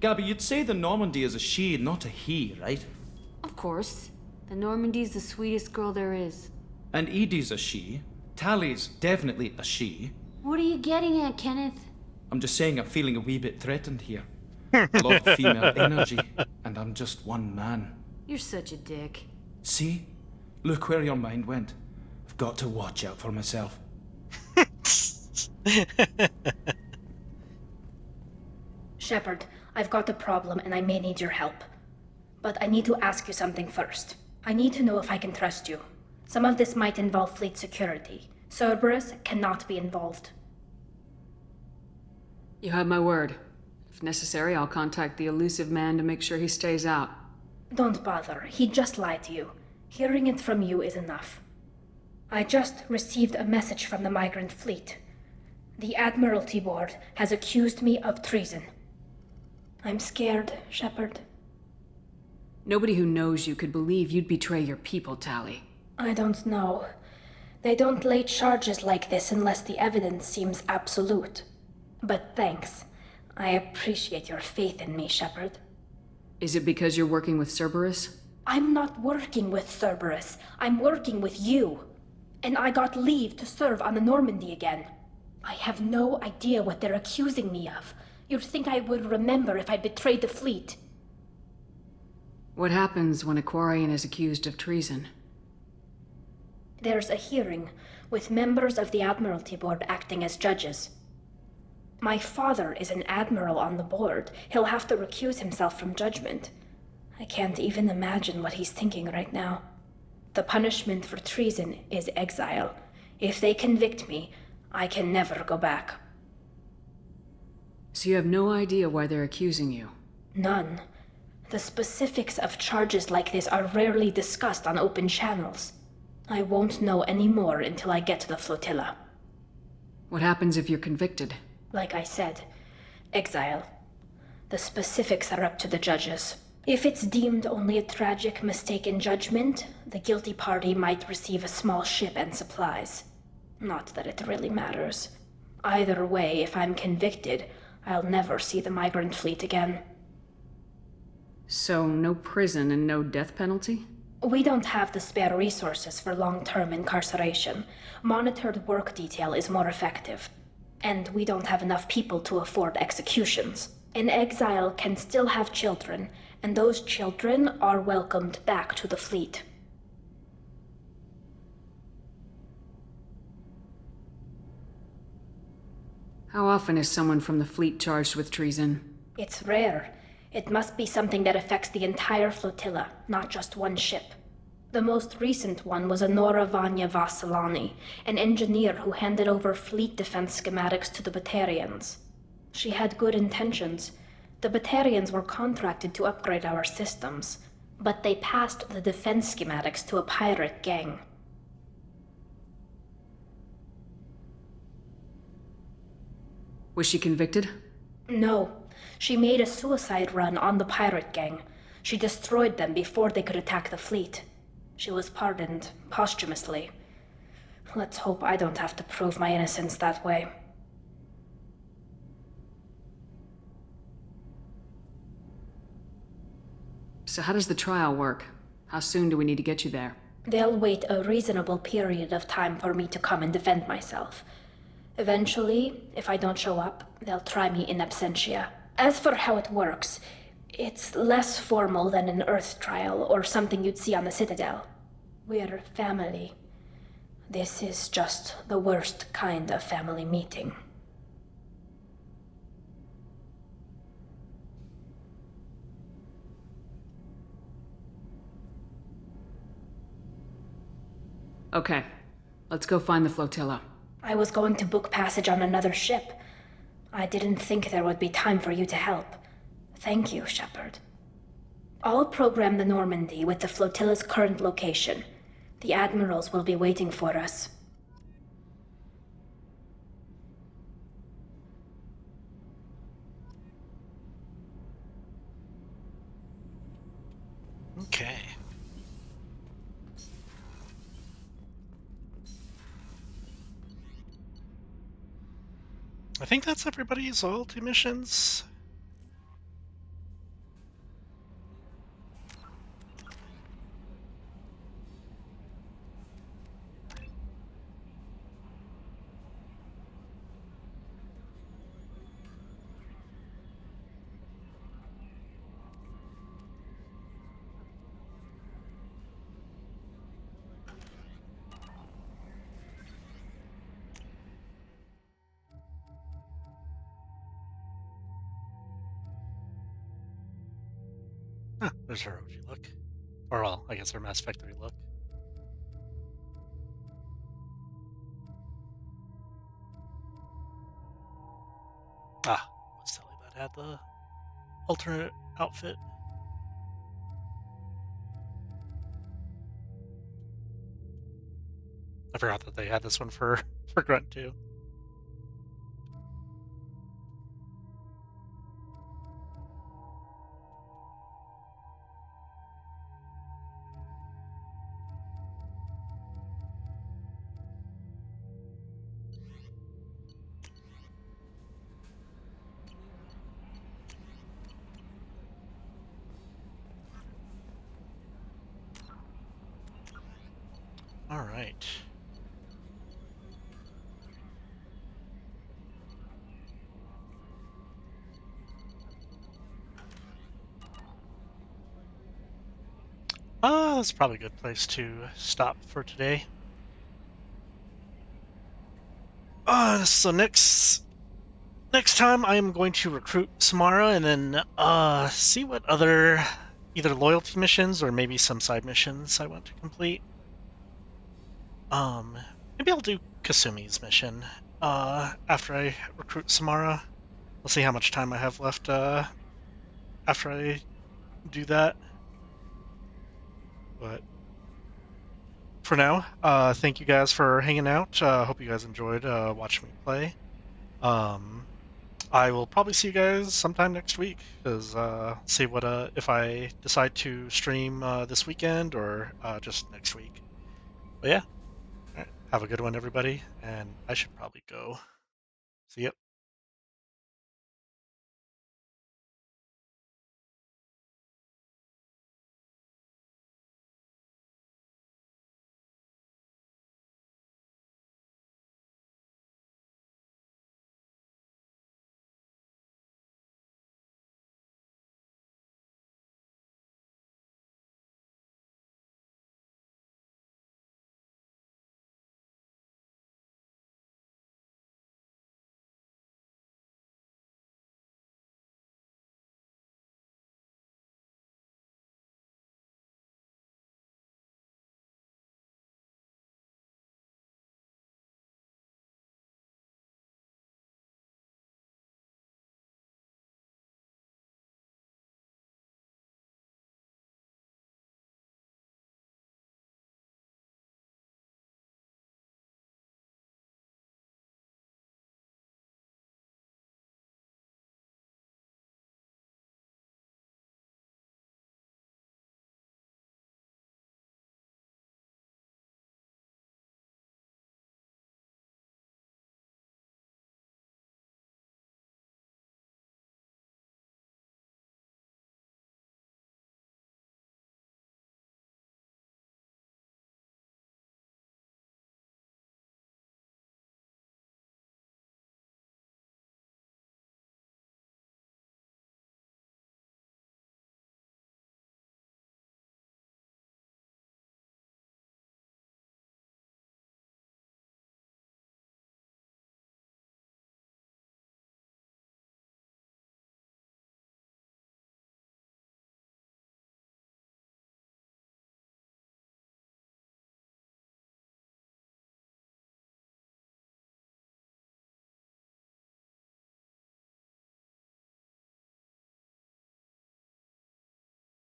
[SPEAKER 23] Gabby, you'd say the Normandy is a she, not a he, right?
[SPEAKER 24] Of course. The Normandy's the sweetest girl there is.
[SPEAKER 23] And Edie's a she. Tally's definitely a she.
[SPEAKER 24] What are you getting at, Kenneth?
[SPEAKER 23] I'm just saying I'm feeling a wee bit threatened here. A lot of female energy, and I'm just one man.
[SPEAKER 24] You're such a dick.
[SPEAKER 23] See? Look where your mind went. I've got to watch out for myself.
[SPEAKER 10] Shepard, I've got a problem and I may need your help. But I need to ask you something first. I need to know if I can trust you. Some of this might involve fleet security. Cerberus cannot be involved.
[SPEAKER 5] You have my word. If necessary, I'll contact the elusive man to make sure he stays out.
[SPEAKER 10] Don't bother. He just lied to you. Hearing it from you is enough. I just received a message from the migrant fleet. The Admiralty Board has accused me of treason. I'm scared, Shepard.
[SPEAKER 5] Nobody who knows you could believe you'd betray your people, Tali.
[SPEAKER 10] I don't know. They don't lay charges like this unless the evidence seems absolute. But thanks. I appreciate your faith in me, Shepard.
[SPEAKER 5] Is it because you're working with Cerberus?
[SPEAKER 10] I'm not working with Cerberus. I'm working with you. And I got leave to serve on the Normandy again. I have no idea what they're accusing me of. You'd think I would remember if I betrayed the fleet.
[SPEAKER 5] What happens when a Quarian is accused of treason?
[SPEAKER 10] There's a hearing, with members of the Admiralty Board acting as judges. My father is an admiral on the board. He'll have to recuse himself from judgment. I can't even imagine what he's thinking right now. The punishment for treason is exile. If they convict me, I can never go back.
[SPEAKER 5] So you have no idea why they're accusing you?
[SPEAKER 10] None. The specifics of charges like this are rarely discussed on open channels. I won't know any more until I get to the flotilla.
[SPEAKER 5] What happens if you're convicted?
[SPEAKER 10] Like I said, exile. The specifics are up to the judges. If it's deemed only a tragic mistake in judgment, the guilty party might receive a small ship and supplies. Not that it really matters. Either way, if I'm convicted, I'll never see the migrant fleet again.
[SPEAKER 5] So, no prison and no death penalty?
[SPEAKER 10] We don't have the spare resources for long-term incarceration. Monitored work detail is more effective. And we don't have enough people to afford executions. An exile can still have children, and those children are welcomed back to the fleet.
[SPEAKER 5] How often is someone from the fleet charged with treason?
[SPEAKER 10] It's rare. It must be something that affects the entire flotilla, not just one ship. The most recent one was Honora Vanya Vassilani, an engineer who handed over fleet defense schematics to the Batarians. She had good intentions. The Batarians were contracted to upgrade our systems, but they passed the defense schematics to a pirate gang.
[SPEAKER 5] Was she convicted?
[SPEAKER 10] No. She made a suicide run on the pirate gang. She destroyed them before they could attack the fleet. She was pardoned, posthumously. Let's hope I don't have to prove my innocence that way.
[SPEAKER 5] So how does the trial work? How soon do we need to get you there?
[SPEAKER 10] They'll wait a reasonable period of time for me to come and defend myself. Eventually, if I don't show up, they'll try me in absentia. As for how it works, it's less formal than an Earth trial or something you'd see on the Citadel. We're family. This is just the worst kind of family meeting.
[SPEAKER 5] Okay, let's go find the flotilla.
[SPEAKER 10] I was going to book passage on another ship. I didn't think there would be time for you to help. Thank you, Shepard. I'll program the Normandy with the flotilla's current location. The admirals will be waiting for us.
[SPEAKER 1] Okay. I think that's everybody's loyalty missions. Ah, there's her OG look. Or, well, I guess her Mass Effect 3 look. Ah, was silly that had the alternate outfit. I forgot that they had this one for Grunt too. All right. That's probably a good place to stop for today. So next time I am going to recruit Samara and then see what other either loyalty missions or maybe some side missions I want to complete. Maybe I'll do Kasumi's mission after I recruit Samara. We'll see how much time I have left after I do that. But for now, thank you guys for hanging out. Hope you guys enjoyed watching me play. I will probably see you guys sometime next week, because see what if I decide to stream this weekend or just next week. But yeah, all right, have a good one, everybody, and I should probably go. See ya.